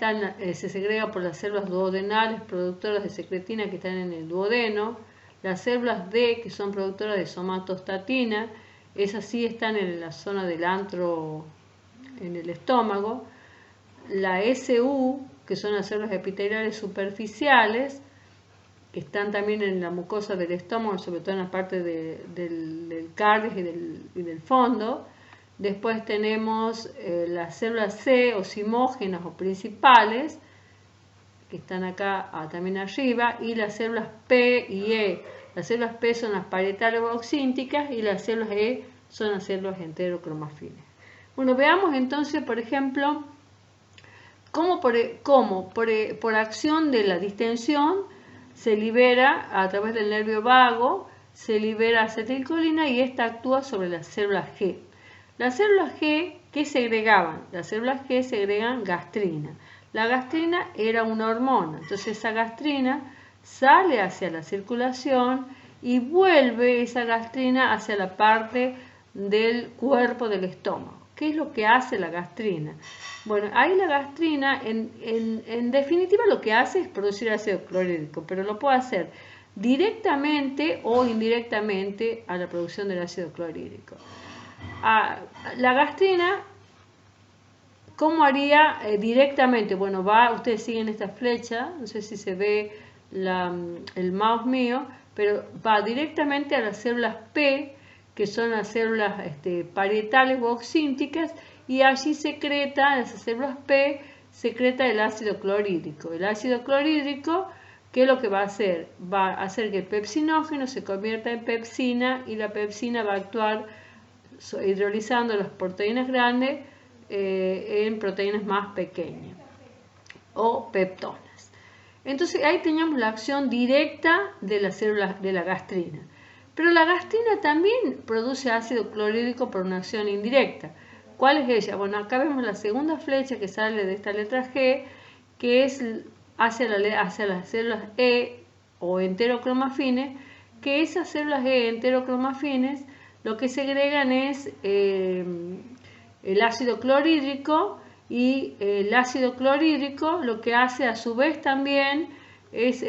[SPEAKER 1] se segrega por las células duodenales productoras de secretina que están en el duodeno. Las células D, que son productoras de somatostatina, esas sí están en la zona del antro, en el estómago. La SU, que son las células epiteliales superficiales, que están también en la mucosa del estómago, sobre todo en la parte del cardias y del fondo. Después tenemos las células C o simógenas o principales, que están acá también arriba, y las células P y E. Las células P son las parietales o oxínticas y las células E son las células enterocromafines. Bueno, veamos entonces, por ejemplo, cómo por acción de la distensión se libera a través del nervio vago, se libera acetilcolina y esta actúa sobre las células G. Las células G, ¿qué segregaban? Las células G segregan gastrina. La gastrina era una hormona, entonces esa gastrina sale hacia la circulación y vuelve esa gastrina hacia la parte del cuerpo del estómago. ¿Qué es lo que hace la gastrina? Bueno, ahí la gastrina, en definitiva, lo que hace es producir ácido clorhídrico, pero lo puede hacer directamente o indirectamente a la producción del ácido clorhídrico. La gastrina, ¿cómo haría directamente? Bueno, ustedes siguen esta flecha, no sé si se ve el mouse mío, pero va directamente a las células P, que son las células parietales o oxínticas, y allí secreta, en esas células P, secreta el ácido clorhídrico. El ácido clorhídrico, ¿qué es lo que va a hacer? Va a hacer que el pepsinógeno se convierta en pepsina y la pepsina va a actuar hidrolizando las proteínas grandes en proteínas más pequeñas o peptonas. Entonces ahí teníamos la acción directa de las células de la gastrina. Pero la gastrina también produce ácido clorhídrico por una acción indirecta. ¿Cuál es ella? Bueno, acá vemos la segunda flecha que sale de esta letra G, que es hacia las células E o enterocromafines, que esas células E enterocromafines lo que segregan es el ácido clorhídrico, y el ácido clorhídrico lo que hace a su vez también es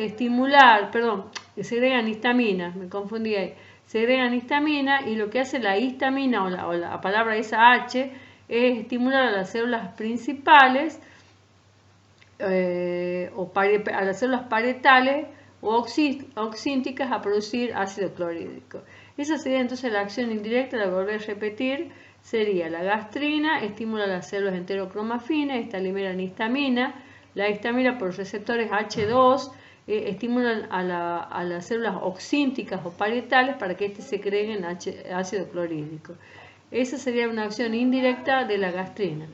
[SPEAKER 1] segregan histamina, me confundí ahí, segregan histamina, y lo que hace la histamina o la palabra esa H es estimular a las células principales a las células parietales o oxínticas a producir ácido clorhídrico. Esa sería entonces la acción indirecta, la volver a repetir, sería la gastrina, estimula a las células enterocromafines, esta liberan histamina, la histamina por receptores H2 estimulan a las células oxínticas o parietales para que éste segreguen ácido clorhídrico. Esa sería una acción indirecta de la gastrina.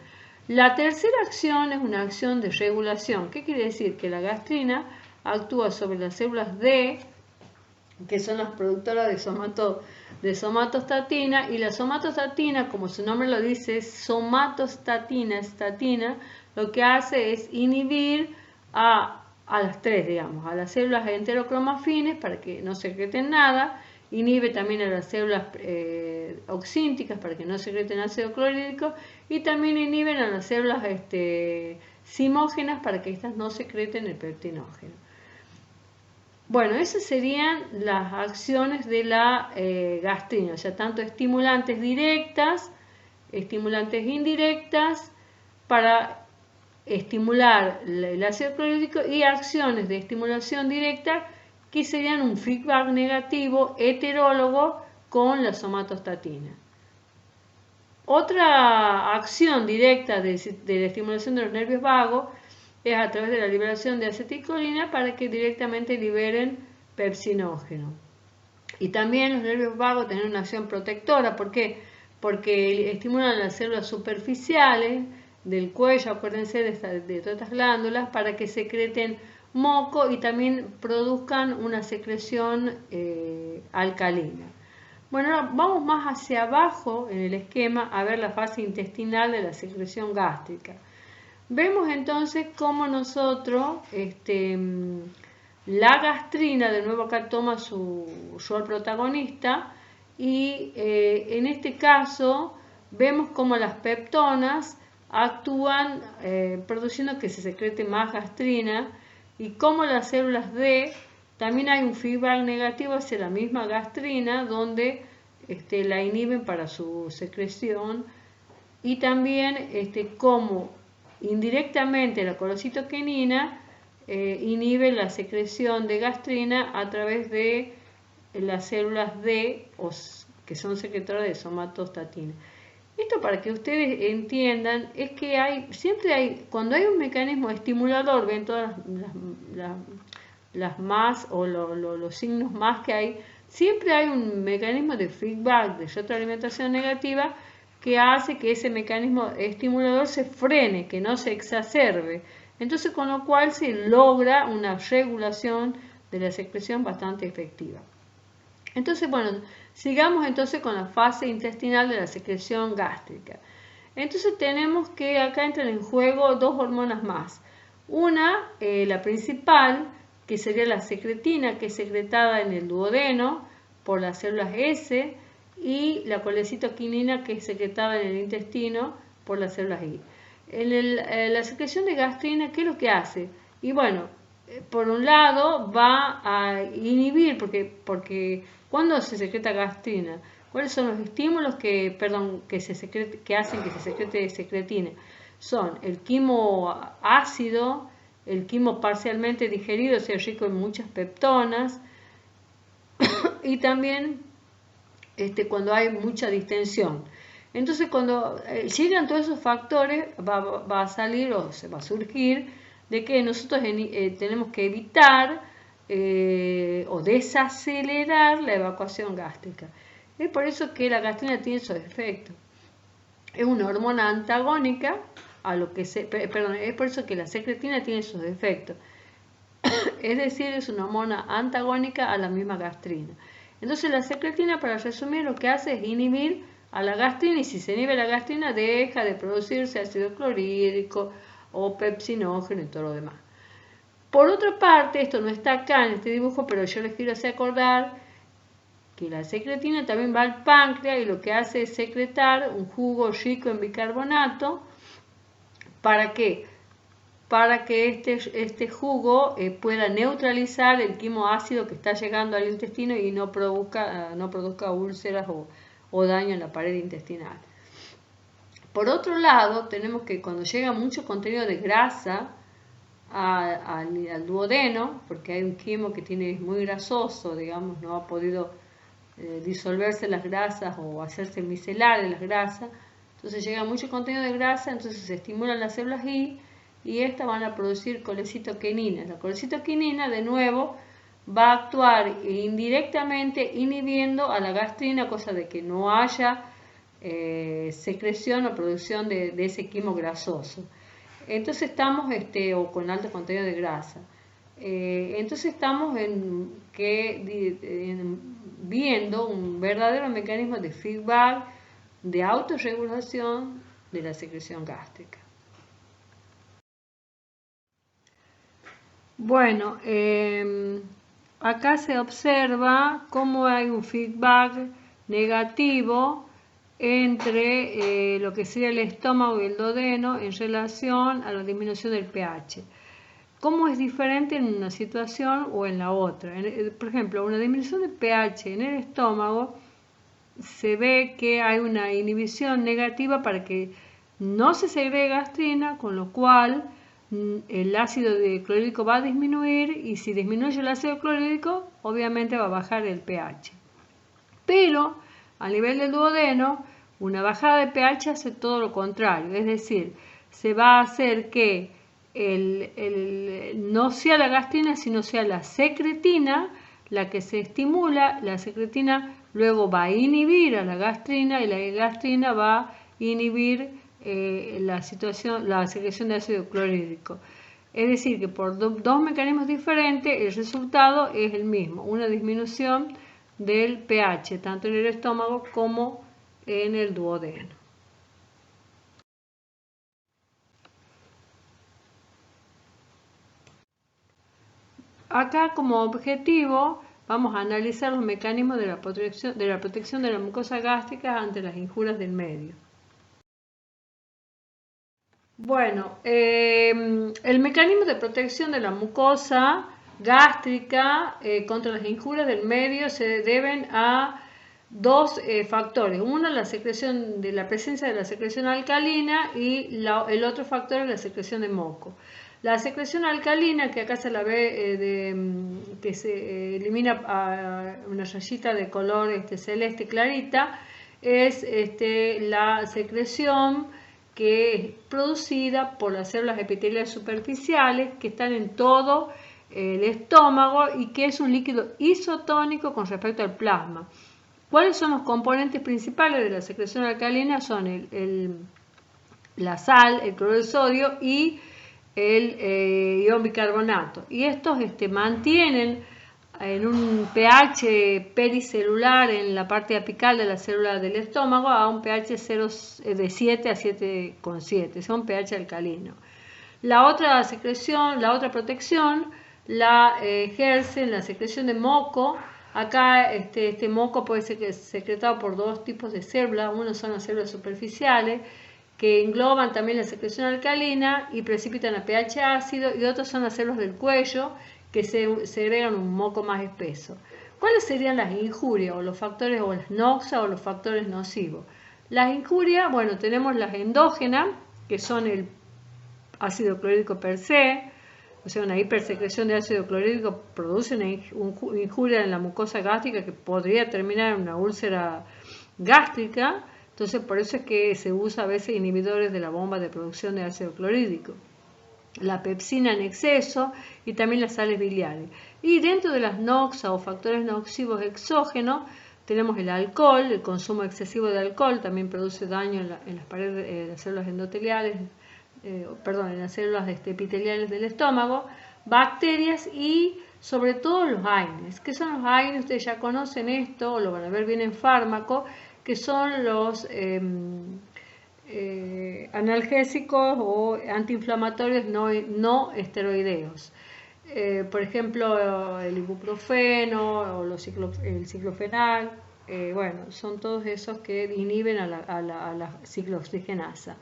[SPEAKER 1] La tercera acción es una acción de regulación. ¿Qué quiere decir? Que la gastrina actúa sobre las células D, que son las productoras de somatostatina, y la somatostatina, como su nombre lo dice, es somatostatina, lo que hace es inhibir a las tres, digamos, a las células enterocromafines para que no secreten nada, inhibe también a las células oxínticas para que no secreten ácido clorhídrico, y también inhiben a las células simógenas para que éstas no secreten el peptinógeno. Bueno, esas serían las acciones de la gastrina, o sea, tanto estimulantes directas, estimulantes indirectas, para estimular el ácido clorhídrico, y acciones de estimulación directa que serían un feedback negativo heterólogo con la somatostatina. Otra acción directa de la estimulación de los nervios vagos es a través de la liberación de acetilcolina para que directamente liberen pepsinógeno. Y también los nervios vagos tienen una acción protectora. ¿Por qué? Porque estimulan las células superficiales del cuello, acuérdense de todas estas glándulas, para que secreten moco y también produzcan una secreción alcalina. Bueno, ahora vamos más hacia abajo en el esquema a ver la fase intestinal de la secreción gástrica. Vemos entonces cómo nosotros, la gastrina, de nuevo acá toma su rol protagonista, y en este caso vemos cómo las peptonas actúan produciendo que se secrete más gastrina, y cómo las células D también hay un feedback negativo hacia la misma gastrina, donde la inhiben para su secreción, y también cómo indirectamente la colocitoquinina inhibe la secreción de gastrina a través de las células D, que son secretoras de somatostatina. Esto, para que ustedes entiendan, es que siempre hay, cuando hay un mecanismo estimulador, ven todas las más o los signos más que hay, siempre hay un mecanismo de feedback, de retroalimentación negativa, que hace que ese mecanismo estimulador se frene, que no se exacerbe. Entonces, con lo cual se logra una regulación de la secreción bastante efectiva. Entonces, bueno, sigamos entonces con la fase intestinal de la secreción gástrica. Entonces tenemos que acá entran en juego dos hormonas más. Una, la principal, que sería la secretina, que es secretada en el duodeno por las células S, y la colecitoquinina, que es secretada en el intestino por las células I. La secreción de gastrina, ¿qué es lo que hace? Y bueno, por un lado va a inhibir, porque ¿cuándo se secreta gastrina? ¿Cuáles son los estímulos que hacen que se secrete secretina? Son el quimo ácido, el quimo parcialmente digerido, o sea, rico en muchas peptonas, y también cuando hay mucha distensión. Entonces, cuando llegan todos esos factores, va a salir o se va a surgir de que nosotros tenemos que evitar o desacelerar la evacuación gástrica. Es por eso que la gastrina tiene esos efectos. Es una hormona antagónica a lo que es por eso que la secretina tiene esos efectos. Es decir, es una hormona antagónica a la misma gastrina. Entonces la secretina, para resumir, lo que hace es inhibir a la gastrina, y si se inhibe la gastrina deja de producirse ácido clorhídrico o pepsinógeno y todo lo demás. Por otra parte, esto no está acá en este dibujo, pero yo les quiero hacer acordar que la secretina también va al páncreas y lo que hace es secretar un jugo rico en bicarbonato. ¿Para qué? Para que este jugo pueda neutralizar el quimo ácido que está llegando al intestino y no produzca úlceras o daño en la pared intestinal. Por otro lado, tenemos que cuando llega mucho contenido de grasa al duodeno, porque hay un quimo que es muy grasoso, digamos, no ha podido disolverse las grasas o hacerse micelar en las grasas, entonces llega mucho contenido de grasa, entonces se estimulan las células I, y estas van a producir colecitoquinina. La colecitoquinina, de nuevo, va a actuar indirectamente inhibiendo a la gastrina, cosa de que no haya secreción o producción de ese quimo grasoso. Entonces estamos o con alto contenido de grasa. Entonces estamos viendo un verdadero mecanismo de feedback, de autorregulación de la secreción gástrica. Bueno, acá se observa cómo hay un feedback negativo entre lo que sería el estómago y el duodeno en relación a la disminución del pH. ¿Cómo es diferente en una situación o en la otra? Por ejemplo, una disminución de pH en el estómago se ve que hay una inhibición negativa para que no se segregue gastrina, con lo cual el ácido clorhídrico va a disminuir, y si disminuye el ácido clorhídrico, obviamente va a bajar el pH. Pero a nivel del duodeno, una bajada de pH hace todo lo contrario, es decir, se va a hacer que no sea la gastrina, sino sea la secretina la que se estimula. La secretina luego va a inhibir a la gastrina, y la gastrina va a inhibir la secreción de ácido clorhídrico. Es decir, que por dos mecanismos diferentes el resultado es el mismo, una disminución del pH, tanto en el estómago como en el duodeno. Acá, como objetivo, vamos a analizar los mecanismos de la protección de la mucosa gástrica ante las injurias del medio. Bueno, el mecanismo de protección de la mucosa gástrica contra las injurias del medio se deben a dos factores. Uno, la presencia de la secreción alcalina, y el otro factor es la secreción de moco. La secreción alcalina, que acá se la ve que se elimina a una rayita de color celeste clarita, es la secreción que es producida por las células epiteliales superficiales que están en todo el estómago, y que es un líquido isotónico con respecto al plasma. ¿Cuáles son los componentes principales de la secreción alcalina? Son la sal, el cloruro de sodio y el ion bicarbonato. Y estos mantienen en un pH pericelular en la parte apical de la célula del estómago a un pH de 7 a 7,7, es un pH alcalino. La otra protección la ejerce la secreción de moco. Acá este moco puede ser secretado por dos tipos de células. Uno son las células superficiales, que engloban también la secreción alcalina y precipitan a pH ácido, y otros son las células del cuello, que segregan un moco más espeso. ¿Cuáles serían las injurias o los factores, o las noxas o los factores nocivos? Las injurias, bueno, tenemos las endógenas, que son el ácido clorhídrico per se, o sea, una hipersecreción de ácido clorhídrico produce una injuria en la mucosa gástrica que podría terminar en una úlcera gástrica. Entonces, por eso es que se usa a veces inhibidores de la bomba de producción de ácido clorhídrico. La pepsina en exceso y también las sales biliares. Y dentro de las noxas o factores nocivos exógenos tenemos el alcohol. El consumo excesivo de alcohol también produce daño en las paredes, las células endoteliales, en las células epiteliales del estómago, bacterias y sobre todo los AINES. ¿Qué son los AINES? Ustedes ya conocen esto, lo van a ver bien en fármaco, que son los analgésicos o antiinflamatorios no esteroideos. Por ejemplo, el ibuprofeno o el ciclofenal, bueno, son todos esos que inhiben a la ciclooxigenasa.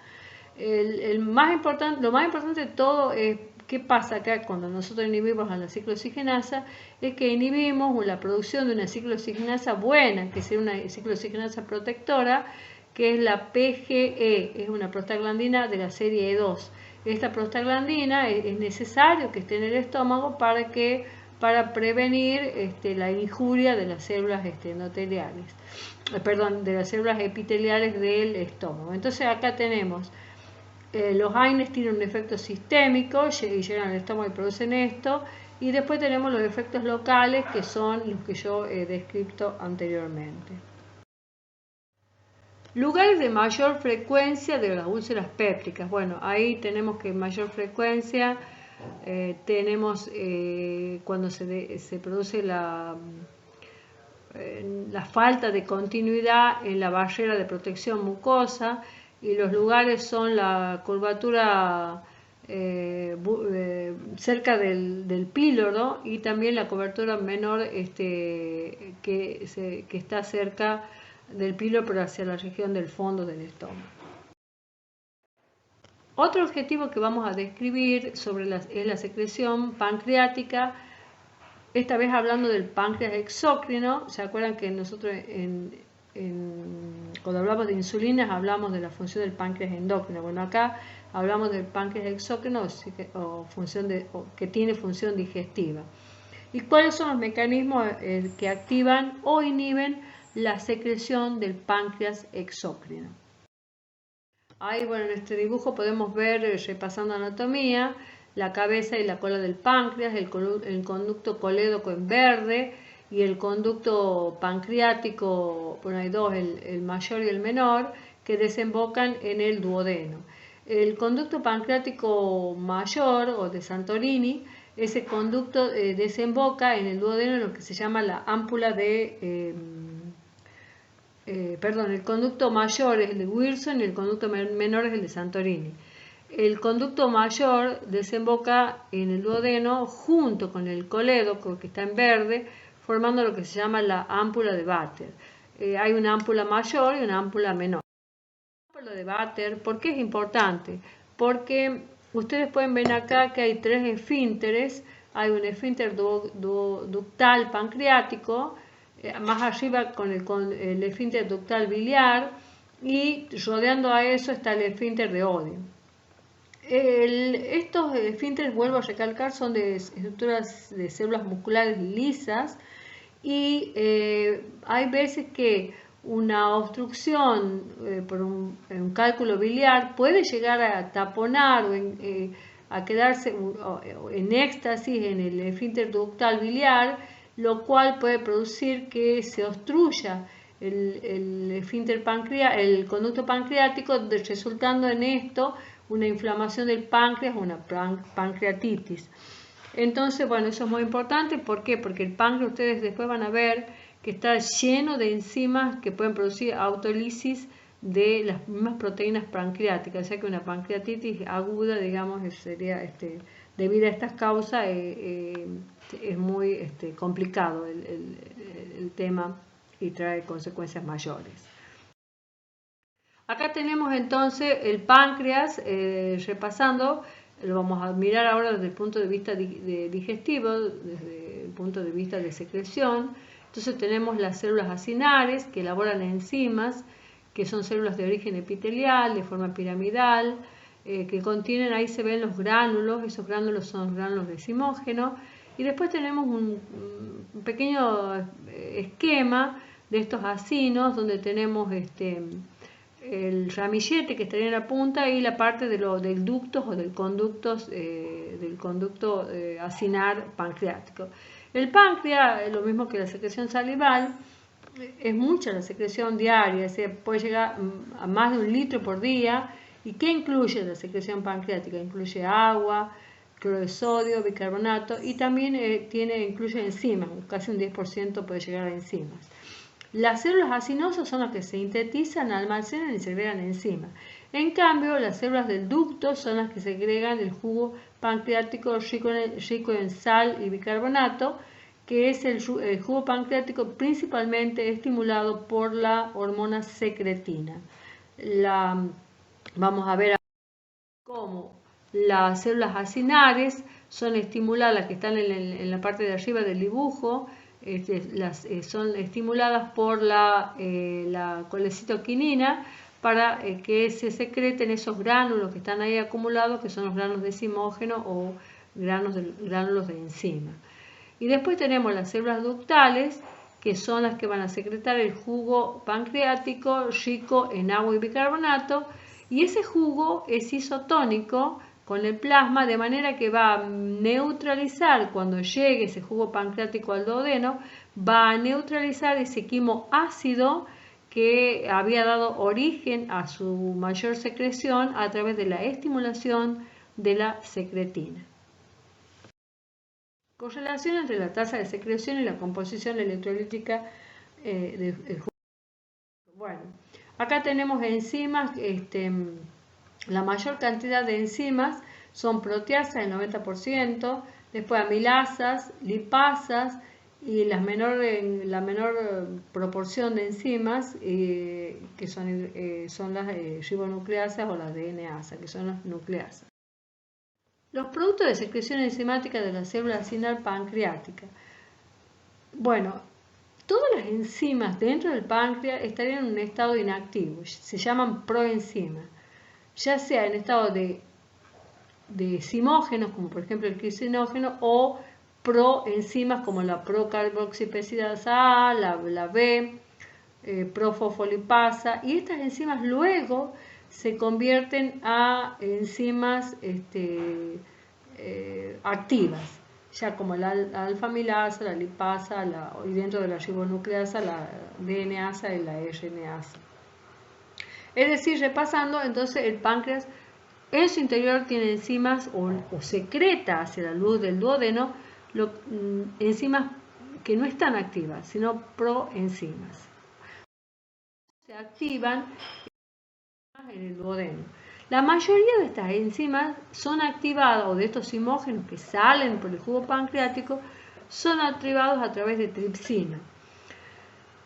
[SPEAKER 1] Lo más importante de todo es qué pasa acá cuando nosotros inhibimos a la ciclooxigenasa, es que inhibimos la producción de una ciclooxigenasa buena, que es una ciclooxigenasa protectora, que es la PGE, es una prostaglandina de la serie E2. Esta prostaglandina es necesario que esté en el estómago para prevenir la injuria de las células endoteliales, de las células epiteliales del estómago. Entonces acá tenemos los AINES tienen un efecto sistémico y llegan al estómago y producen esto, y después tenemos los efectos locales, que son los que yo he descrito anteriormente. Lugares de mayor frecuencia de las úlceras pépticas. Bueno, ahí tenemos que mayor frecuencia tenemos cuando se produce la falta de continuidad en la barrera de protección mucosa, y los lugares son la curvatura cerca del píloro y también la cobertura menor que está cerca del píloro pero hacia la región del fondo del estómago. Otro objetivo que vamos a describir es la secreción pancreática, esta vez hablando del páncreas exócrino. ¿Se acuerdan que nosotros cuando hablamos de insulinas hablamos de la función del páncreas endocrino? Bueno, acá hablamos del páncreas exócrino que tiene función digestiva. ¿Y cuáles son los mecanismos que activan o inhiben la secreción del páncreas exócrino? Ahí, bueno, en este dibujo podemos ver, repasando anatomía, la cabeza y la cola del páncreas, el conducto colédoco en verde y el conducto pancreático, bueno, hay dos, el mayor y el menor, que desembocan en el duodeno. El conducto pancreático mayor o de Santorini, ese conducto desemboca en el duodeno en lo que se llama la ámpula de... el conducto mayor es el de Wilson y el conducto menor es el de Santorini. El conducto mayor desemboca en el duodeno junto con el colédoco, que está en verde, formando lo que se llama la ámpula de Vater. Hay una ámpula mayor y una ámpula menor. La ámpula de Vater, ¿por qué es importante? Porque ustedes pueden ver acá que hay tres esfínteres. Hay un esfínter ductal pancreático, más arriba con el esfínter ductal biliar, y rodeando a eso está el esfínter de Oddi. Estos esfínteres, vuelvo a recalcar, son de estructuras de células musculares lisas, y hay veces que una obstrucción por un cálculo biliar puede llegar a taponar o a quedarse en éxtasis en el esfínter ductal biliar, lo cual puede producir que se obstruya el conducto pancreático, resultando en esto una inflamación del páncreas o una pancreatitis. Entonces, bueno, eso es muy importante. ¿Por qué? Porque el páncreas, ustedes después van a ver que está lleno de enzimas que pueden producir autólisis de las mismas proteínas pancreáticas. O sea que una pancreatitis aguda, digamos, sería debido a estas causas, es muy complicado el tema y trae consecuencias mayores. Acá tenemos entonces el páncreas, repasando, lo vamos a mirar ahora desde el punto de vista digestivo, desde el punto de vista de secreción. Entonces tenemos las células acinares que elaboran enzimas, que son células de origen epitelial, de forma piramidal, que contienen, ahí se ven los gránulos, esos gránulos son gránulos decimógenos. Y después tenemos un pequeño esquema de estos acinos, donde tenemos el ramillete que estaría en la punta y la parte del ductos o del conducto acinar pancreático. El páncreas, lo mismo que la secreción salival, es mucha la secreción diaria, puede llegar a más de 1 litro por día. ¿Y qué incluye la secreción pancreática? Incluye agua, cloruro de sodio, bicarbonato, y también incluye enzimas, casi un 10% puede llegar a enzimas. Las células acinosas son las que se sintetizan, almacenan y segregan enzimas. En cambio, las células del ducto son las que segregan el jugo pancreático rico en sal y bicarbonato, que es el jugo pancreático principalmente estimulado por la hormona secretina. Vamos a ver cómo las células acinares son estimuladas, las que están en la parte de arriba del dibujo, son estimuladas por la colecitoquinina para que se secreten esos gránulos que están ahí acumulados, que son los gránulos decimógenos o gránulos de enzima. Y después tenemos las células ductales, que son las que van a secretar el jugo pancreático rico en agua y bicarbonato, y ese jugo es isotónico con el plasma, de manera que va a neutralizar, cuando llegue ese jugo pancreático al duodeno, va a neutralizar ese quimo ácido que había dado origen a su mayor secreción a través de la estimulación de la secretina. Correlación entre la tasa de secreción y la composición electrolítica del jugo. Bueno, acá tenemos enzimas, la mayor cantidad de enzimas son proteasas, el 90%, después amilasas, lipasas y la menor proporción de enzimas que son las ribonucleasas o las DNasas, que son las nucleasas. Los productos de secreción enzimática de la célula acinal pancreática. Bueno, todas las enzimas dentro del páncreas estarían en un estado inactivo, se llaman proenzimas, ya sea en estado de simógenos, como por ejemplo el crisinógeno, o proenzimas como la procarboxipesidasa A, la B, profosfolipasa, y estas enzimas luego se convierten a enzimas activas, ya como la alfa-amilasa, la lipasa, y dentro de la ribonucleasa, la DNasa y la RNasa. Es decir, repasando, entonces el páncreas en su interior tiene enzimas o secreta hacia la luz del duodeno enzimas que no están activas, sino proenzimas. Se activan en el duodeno. La mayoría de estas enzimas son activadas, o de estos simógenos que salen por el jugo pancreático, son activados a través de tripsina.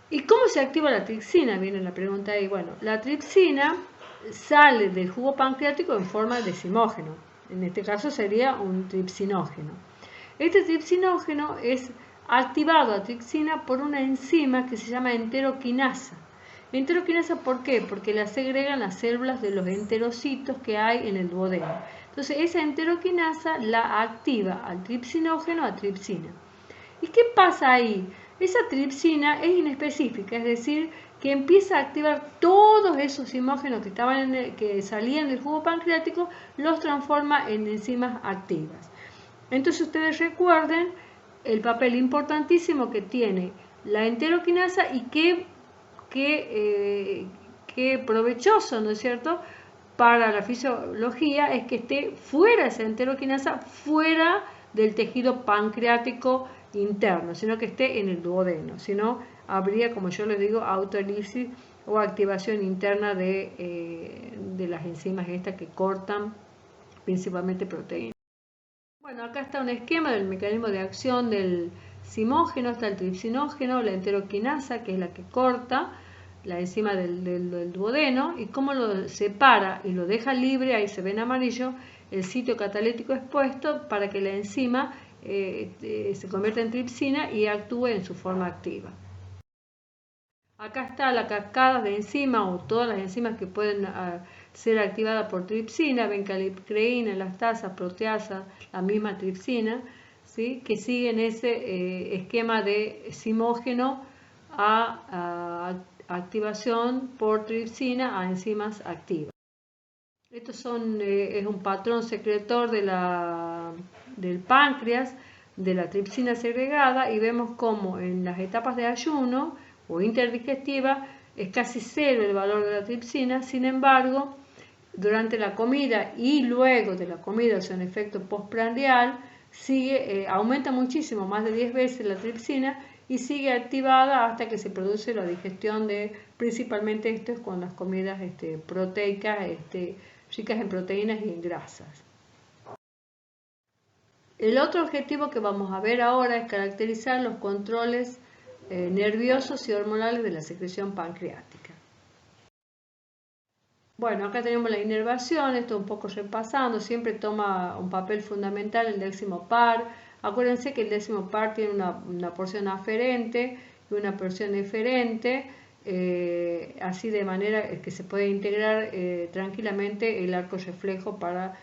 [SPEAKER 1] ¿Y cómo se activa la tripsina? Viene la pregunta ahí. Bueno, la tripsina sale del jugo pancreático en forma de simógeno. En este caso sería un tripsinógeno. Este tripsinógeno es activado a tripsina por una enzima que se llama enteroquinasa. Enteroquinasa, ¿por qué? Porque la segregan las células de los enterocitos que hay en el duodeno. Entonces, esa enteroquinasa la activa al tripsinógeno a tripsina. ¿Y qué pasa ahí? Esa tripsina es inespecífica, es decir, que empieza a activar todos esos simógenos que salían del jugo pancreático, los transforma en enzimas activas. Entonces ustedes recuerden el papel importantísimo que tiene la enteroquinasa y qué provechoso, ¿no es cierto?, para la fisiología es que esté fuera esa enteroquinasa, fuera del tejido pancreático interno, sino que esté en el duodeno, si no habría, como yo les digo, autólisis o activación interna de las enzimas estas que cortan principalmente proteínas. Bueno, acá está un esquema del mecanismo de acción del simógeno, está el tripsinógeno, la enteroquinasa, que es la que corta la enzima del duodeno, y cómo lo separa y lo deja libre, ahí se ve en amarillo, el sitio catalítico expuesto para que la enzima se convierta en tripsina y actúe en su forma activa. Acá está la cascada de enzimas o todas las enzimas que pueden ser activadas por tripsina, bencalcreína, elastasa, proteasa, la misma tripsina, ¿sí?, que siguen ese esquema de simógeno a activación por tripsina a enzimas activas. Esto es un patrón secretor del páncreas, de la tripsina segregada, y vemos cómo en las etapas de ayuno o interdigestiva es casi cero el valor de la tripsina. Sin embargo, durante la comida y luego de la comida, o sea, en efecto postprandial, aumenta muchísimo, más de 10 veces la tripsina, y sigue activada hasta que se produce la digestión principalmente esto es con las comidas proteicas, ricas en proteínas y en grasas. El otro objetivo que vamos a ver ahora es caracterizar los controles nerviosos y hormonales de la secreción pancreática. Bueno, acá tenemos la inervación, esto un poco repasando, siempre toma un papel fundamental el décimo par. Acuérdense que el décimo par tiene una porción aferente y una porción eferente, así de manera que se puede integrar tranquilamente el arco reflejo para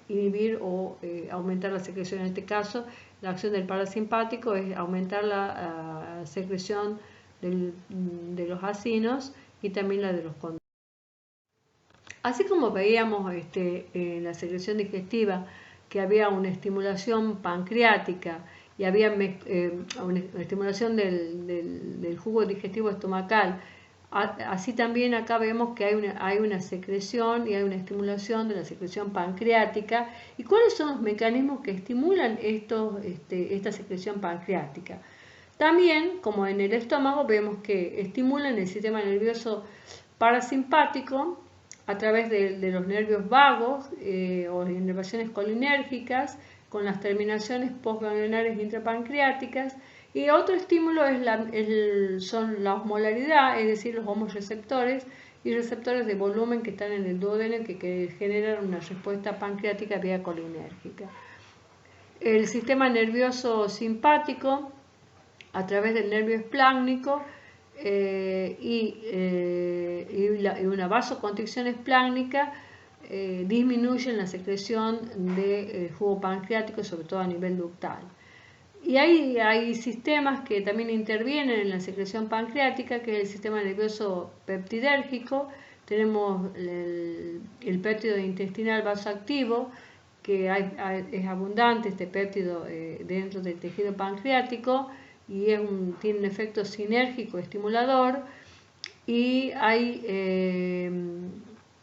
[SPEAKER 1] inhibir o aumentar la secreción. En este caso, la acción del parasimpático es aumentar la secreción de los acinos y también la de los conductos. Así como veíamos en la secreción digestiva que había una estimulación pancreática y había una estimulación del jugo digestivo estomacal Así también acá vemos que hay una secreción y hay una estimulación de la secreción pancreática. ¿Y cuáles son los mecanismos que estimulan esta secreción pancreática? También, como en el estómago, vemos que estimulan el sistema nervioso parasimpático a través de los nervios vagos o inervaciones colinérgicas con las terminaciones postganglionares intrapancreáticas. Y otro estímulo son la osmolaridad, es decir, los homorreceptores y receptores de volumen que están en el duodeno que generan una respuesta pancreática vía colinérgica. El sistema nervioso simpático, a través del nervio esplácnico y una vasoconstricción esplácnica, disminuyen la secreción de jugo pancreático, sobre todo a nivel ductal. Y hay sistemas que también intervienen en la secreción pancreática, que es el sistema nervioso peptidérgico. Tenemos el péptido intestinal vasoactivo, que es abundante este péptido dentro del tejido pancreático y tiene un efecto sinérgico estimulador. Y hay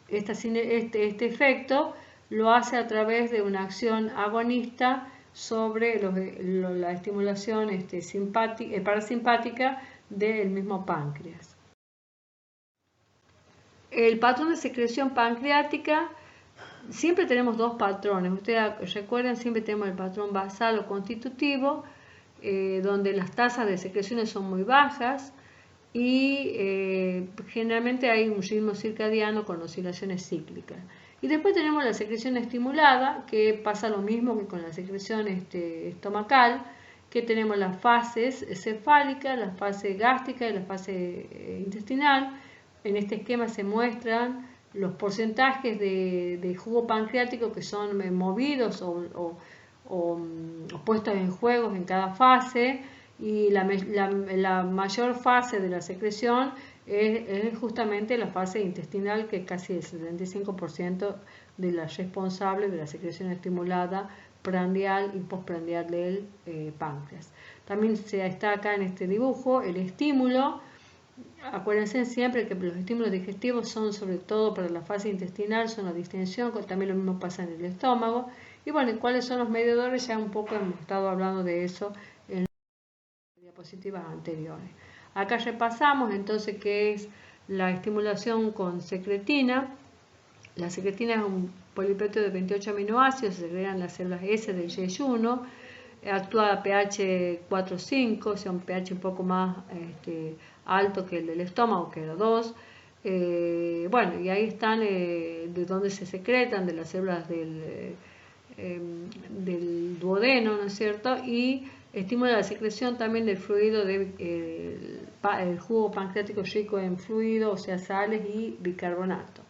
[SPEAKER 1] este efecto lo hace a través de una acción agonista sobre la estimulación parasimpática del mismo páncreas. El patrón de secreción pancreática, siempre tenemos dos patrones. Ustedes recuerdan, siempre tenemos el patrón basal o constitutivo, donde las tasas de secreciones son muy bajas y generalmente hay un ritmo circadiano con oscilaciones cíclicas. Y después tenemos la secreción estimulada, que pasa lo mismo que con la secreción estomacal, que tenemos las fases cefálicas, la fase gástrica y la fase intestinal. En este esquema se muestran los porcentajes de jugo pancreático que son movidos o puestos en juego en cada fase, y la mayor fase de la secreción es justamente la fase intestinal, que es casi el 75% de la responsable de la secreción estimulada prandial y postprandial del páncreas. También está acá en este dibujo el estímulo. Acuérdense siempre que los estímulos digestivos son sobre todo para la fase intestinal, son la distensión, también lo mismo pasa en el estómago. Y bueno, ¿cuáles son los mediadores? Ya un poco hemos estado hablando de eso en las diapositivas anteriores. Acá repasamos entonces qué es la estimulación con secretina. La secretina es un polipéptido de 28 aminoácidos, se segrega en las células S del yeyuno, actúa a pH 4,5, o sea, un pH un poco más alto que el del estómago, que era 2. Bueno, y ahí están de donde se secretan, de las células del duodeno, ¿no es cierto? Y estimula la secreción también del fluido el jugo pancreático rico en fluido, o sea, sales y bicarbonato.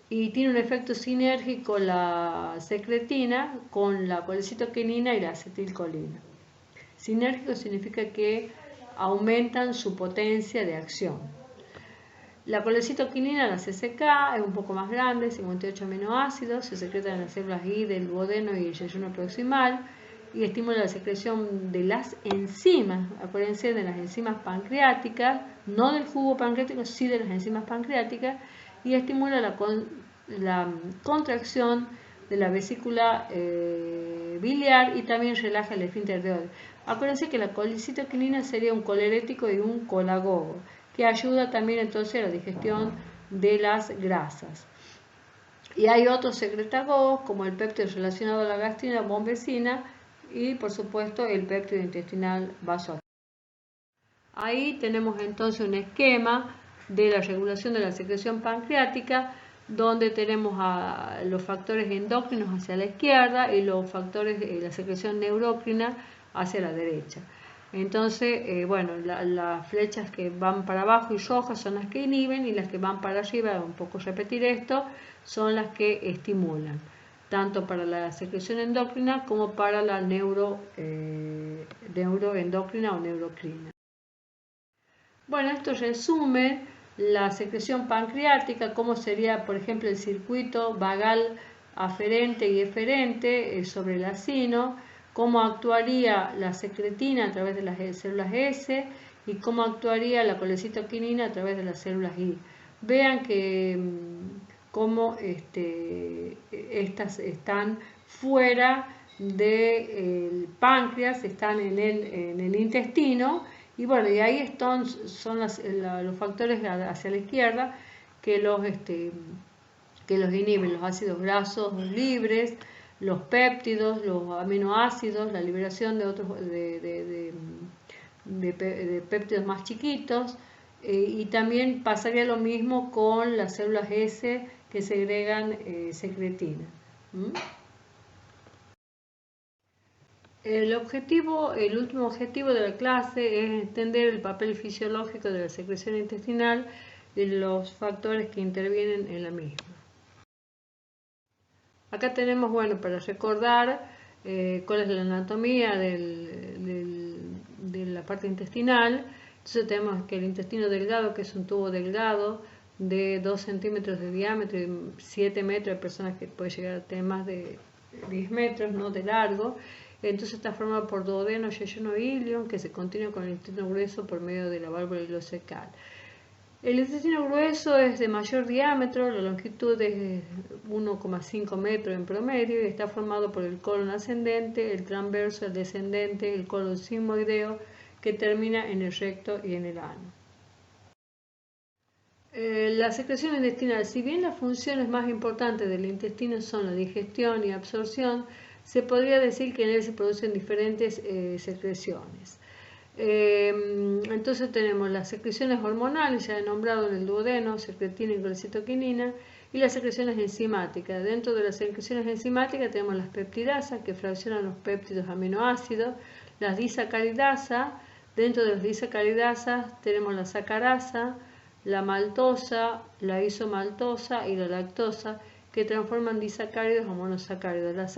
[SPEAKER 1] Y tiene un efecto sinérgico la secretina con la colecitoquinina y la acetilcolina. Sinérgico significa que aumentan su potencia de acción. La colecitoquinina, la CCK, es un poco más grande, 58 aminoácidos, se secreta en las células I del duodeno y el yeyuno proximal y estimula la secreción de las enzimas, acuérdense de las enzimas pancreáticas, no del jugo pancreático, sí de las enzimas pancreáticas, y estimula la contracción de la vesícula biliar y también relaja el esfínter de Oddi. Acuérdense que la colecitoquinina sería un colerético y un colagogo, que ayuda también entonces a la digestión de las grasas. Y hay otros secretagogos como el péptido relacionado a la gastrina bombecina y por supuesto el péptido intestinal vasoactivo. Ahí tenemos entonces un esquema de la regulación de la secreción pancreática, donde tenemos a los factores endócrinos hacia la izquierda y los factores de la secreción neurocrina hacia la derecha. Entonces, bueno, las flechas que van para abajo y rojas son las que inhiben, y las que van para arriba, un poco repetir esto, son las que estimulan, tanto para la secreción endocrina como para la neuroendocrina o neurocrina. Bueno, esto resume la secreción pancreática, cómo sería, por ejemplo, el circuito vagal aferente y eferente sobre el acino, cómo actuaría la secretina a través de las células S y cómo actuaría la colecitoquinina a través de las células Guy. Vean que cómo estas están fuera del páncreas, están en el intestino, y bueno, y ahí son los factores hacia la izquierda que los inhiben, los ácidos grasos libres, los péptidos, los aminoácidos, la liberación de otros de péptidos más chiquitos, y también pasaría lo mismo con las células S que segregan secretina. El último objetivo de la clase es entender el papel fisiológico de la secreción intestinal y los factores que intervienen en la misma. Acá tenemos, bueno, para recordar cuál es la anatomía de la parte intestinal. Entonces tenemos que el intestino delgado, que es un tubo delgado de 2 centímetros de diámetro y 7 metros, hay personas que pueden llegar a tener más de 10 metros, ¿no?, de largo. Entonces está formado por duodeno, yeyuno y ilion, que se continúa con el intestino grueso por medio de la válvula ileocecal. El intestino grueso es de mayor diámetro, la longitud es 1,5 metros en promedio y está formado por el colon ascendente, el transverso, el descendente, el colon sigmoideo, que termina en el recto y en el ano. La secreción intestinal, si bien las funciones más importantes del intestino son la digestión y absorción, se podría decir que en él se producen diferentes secreciones. Entonces tenemos las secreciones hormonales, ya he nombrado en el duodeno, secretina y colecitoquinina, y las secreciones enzimáticas. Dentro de las secreciones enzimáticas tenemos las peptidasas, que fraccionan los péptidos aminoácidos, las disacaridasas. Dentro de las disacaridasas tenemos la sacarasa, la maltosa, la isomaltosa y la lactosa, que transforman disacáridos a monosacáridos. La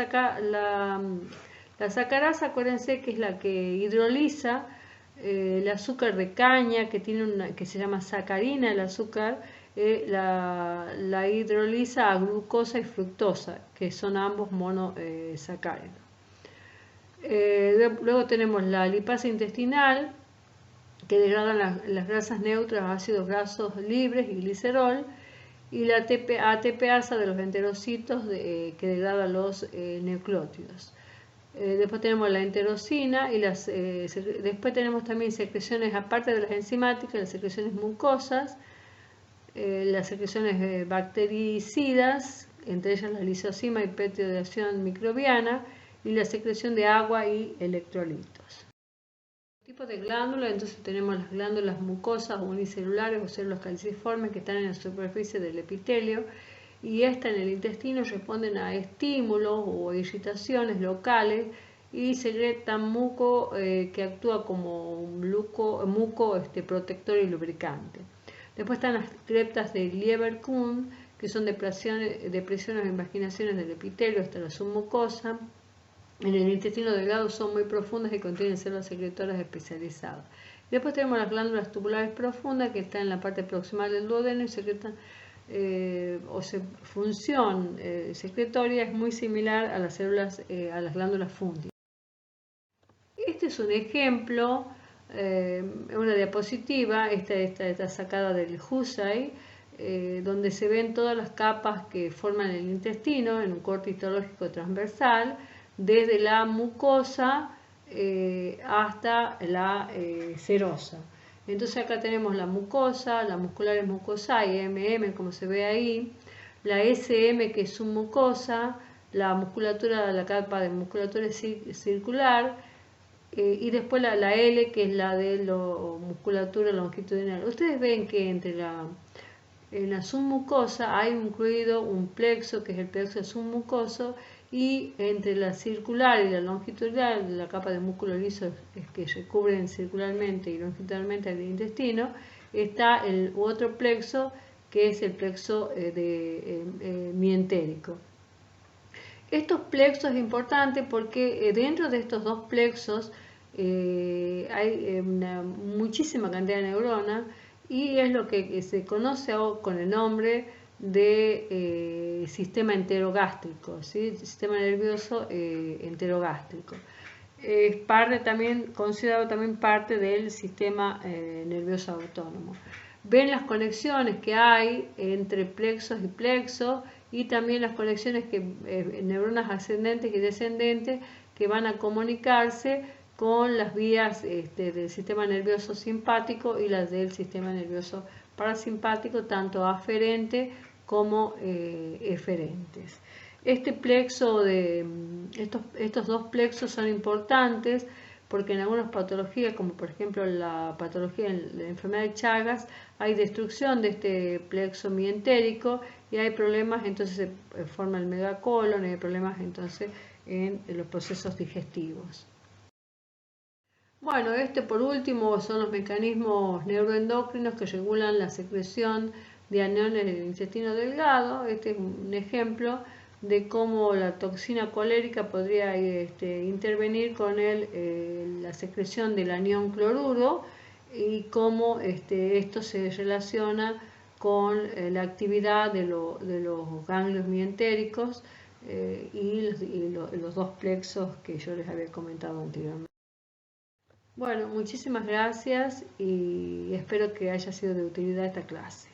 [SPEAKER 1] sacarasa, acuérdense que es la que hidroliza el azúcar de caña, que se llama sacarina, el azúcar, la hidroliza a glucosa y fructosa, que son ambos monosacáridos. Luego tenemos la lipasa intestinal, que degrada las grasas neutras a ácidos grasos libres y glicerol, y la ATPasa de los enterocitos, que degrada los nucleótidos. Después tenemos la enterocina y después tenemos también secreciones, aparte de las enzimáticas, las secreciones mucosas, las secreciones bactericidas, entre ellas la lisozima y péptido de acción microbiana, y la secreción de agua y electrolitos. Tipos de glándulas, entonces tenemos las glándulas mucosas unicelulares o células caliciformes que están en la superficie del epitelio, y estas en el intestino responden a estímulos o irritaciones locales y secretan muco, que actúa como un muco protector y lubricante. Después están las creptas de Lieberkühn, que son depresiones o invaginaciones del epitelio hasta la submucosa. En el intestino delgado son muy profundas y contienen células secretoras especializadas. Después tenemos las glándulas tubulares profundas, que están en la parte proximal del duodeno y secretan función secretoria es muy similar a las células, a las glándulas fúngicas. Este es un ejemplo, una diapositiva, esta está sacada del Hussey, donde se ven todas las capas que forman el intestino en un corte histológico transversal, desde la mucosa hasta la serosa. Entonces acá tenemos la mucosa, la musculares mucosae, MM, como se ve ahí, la SM, que es submucosa, la musculatura, la capa de musculatura circular, y después la L, que es la de la musculatura longitudinal. Ustedes ven que en la submucosa hay incluido un plexo, que es el plexo submucoso, y entre la circular y la longitudinal, la capa de músculo liso que recubren circularmente y longitudinalmente el intestino, está el otro plexo, que es el plexo mientérico. Estos plexos es importante porque dentro de estos dos plexos hay una muchísima cantidad de neuronas, y es lo que se conoce con el nombre de sistema enterogástrico, ¿sí? Sistema nervioso enterogástrico. es parte también, considerado también parte del sistema nervioso autónomo. Ven las conexiones que hay entre plexos y plexos y también las conexiones que neuronas ascendentes y descendentes que van a comunicarse con las vías del sistema nervioso simpático y las del sistema nervioso parasimpático, tanto aferente como eferentes. Estos dos plexos son importantes porque en algunas patologías, como por ejemplo la patología en la enfermedad de Chagas, hay destrucción de este plexo mientérico y hay problemas, entonces se forma el megacolon y hay problemas entonces en los procesos digestivos. Bueno, por último son los mecanismos neuroendocrinos que regulan la secreción de aniones en el intestino delgado. Este es un ejemplo de cómo la toxina colérica podría intervenir con la secreción del anión cloruro y cómo esto se relaciona con la actividad de los ganglios mientéricos y los dos plexos que yo les había comentado anteriormente. Bueno, muchísimas gracias y espero que haya sido de utilidad esta clase.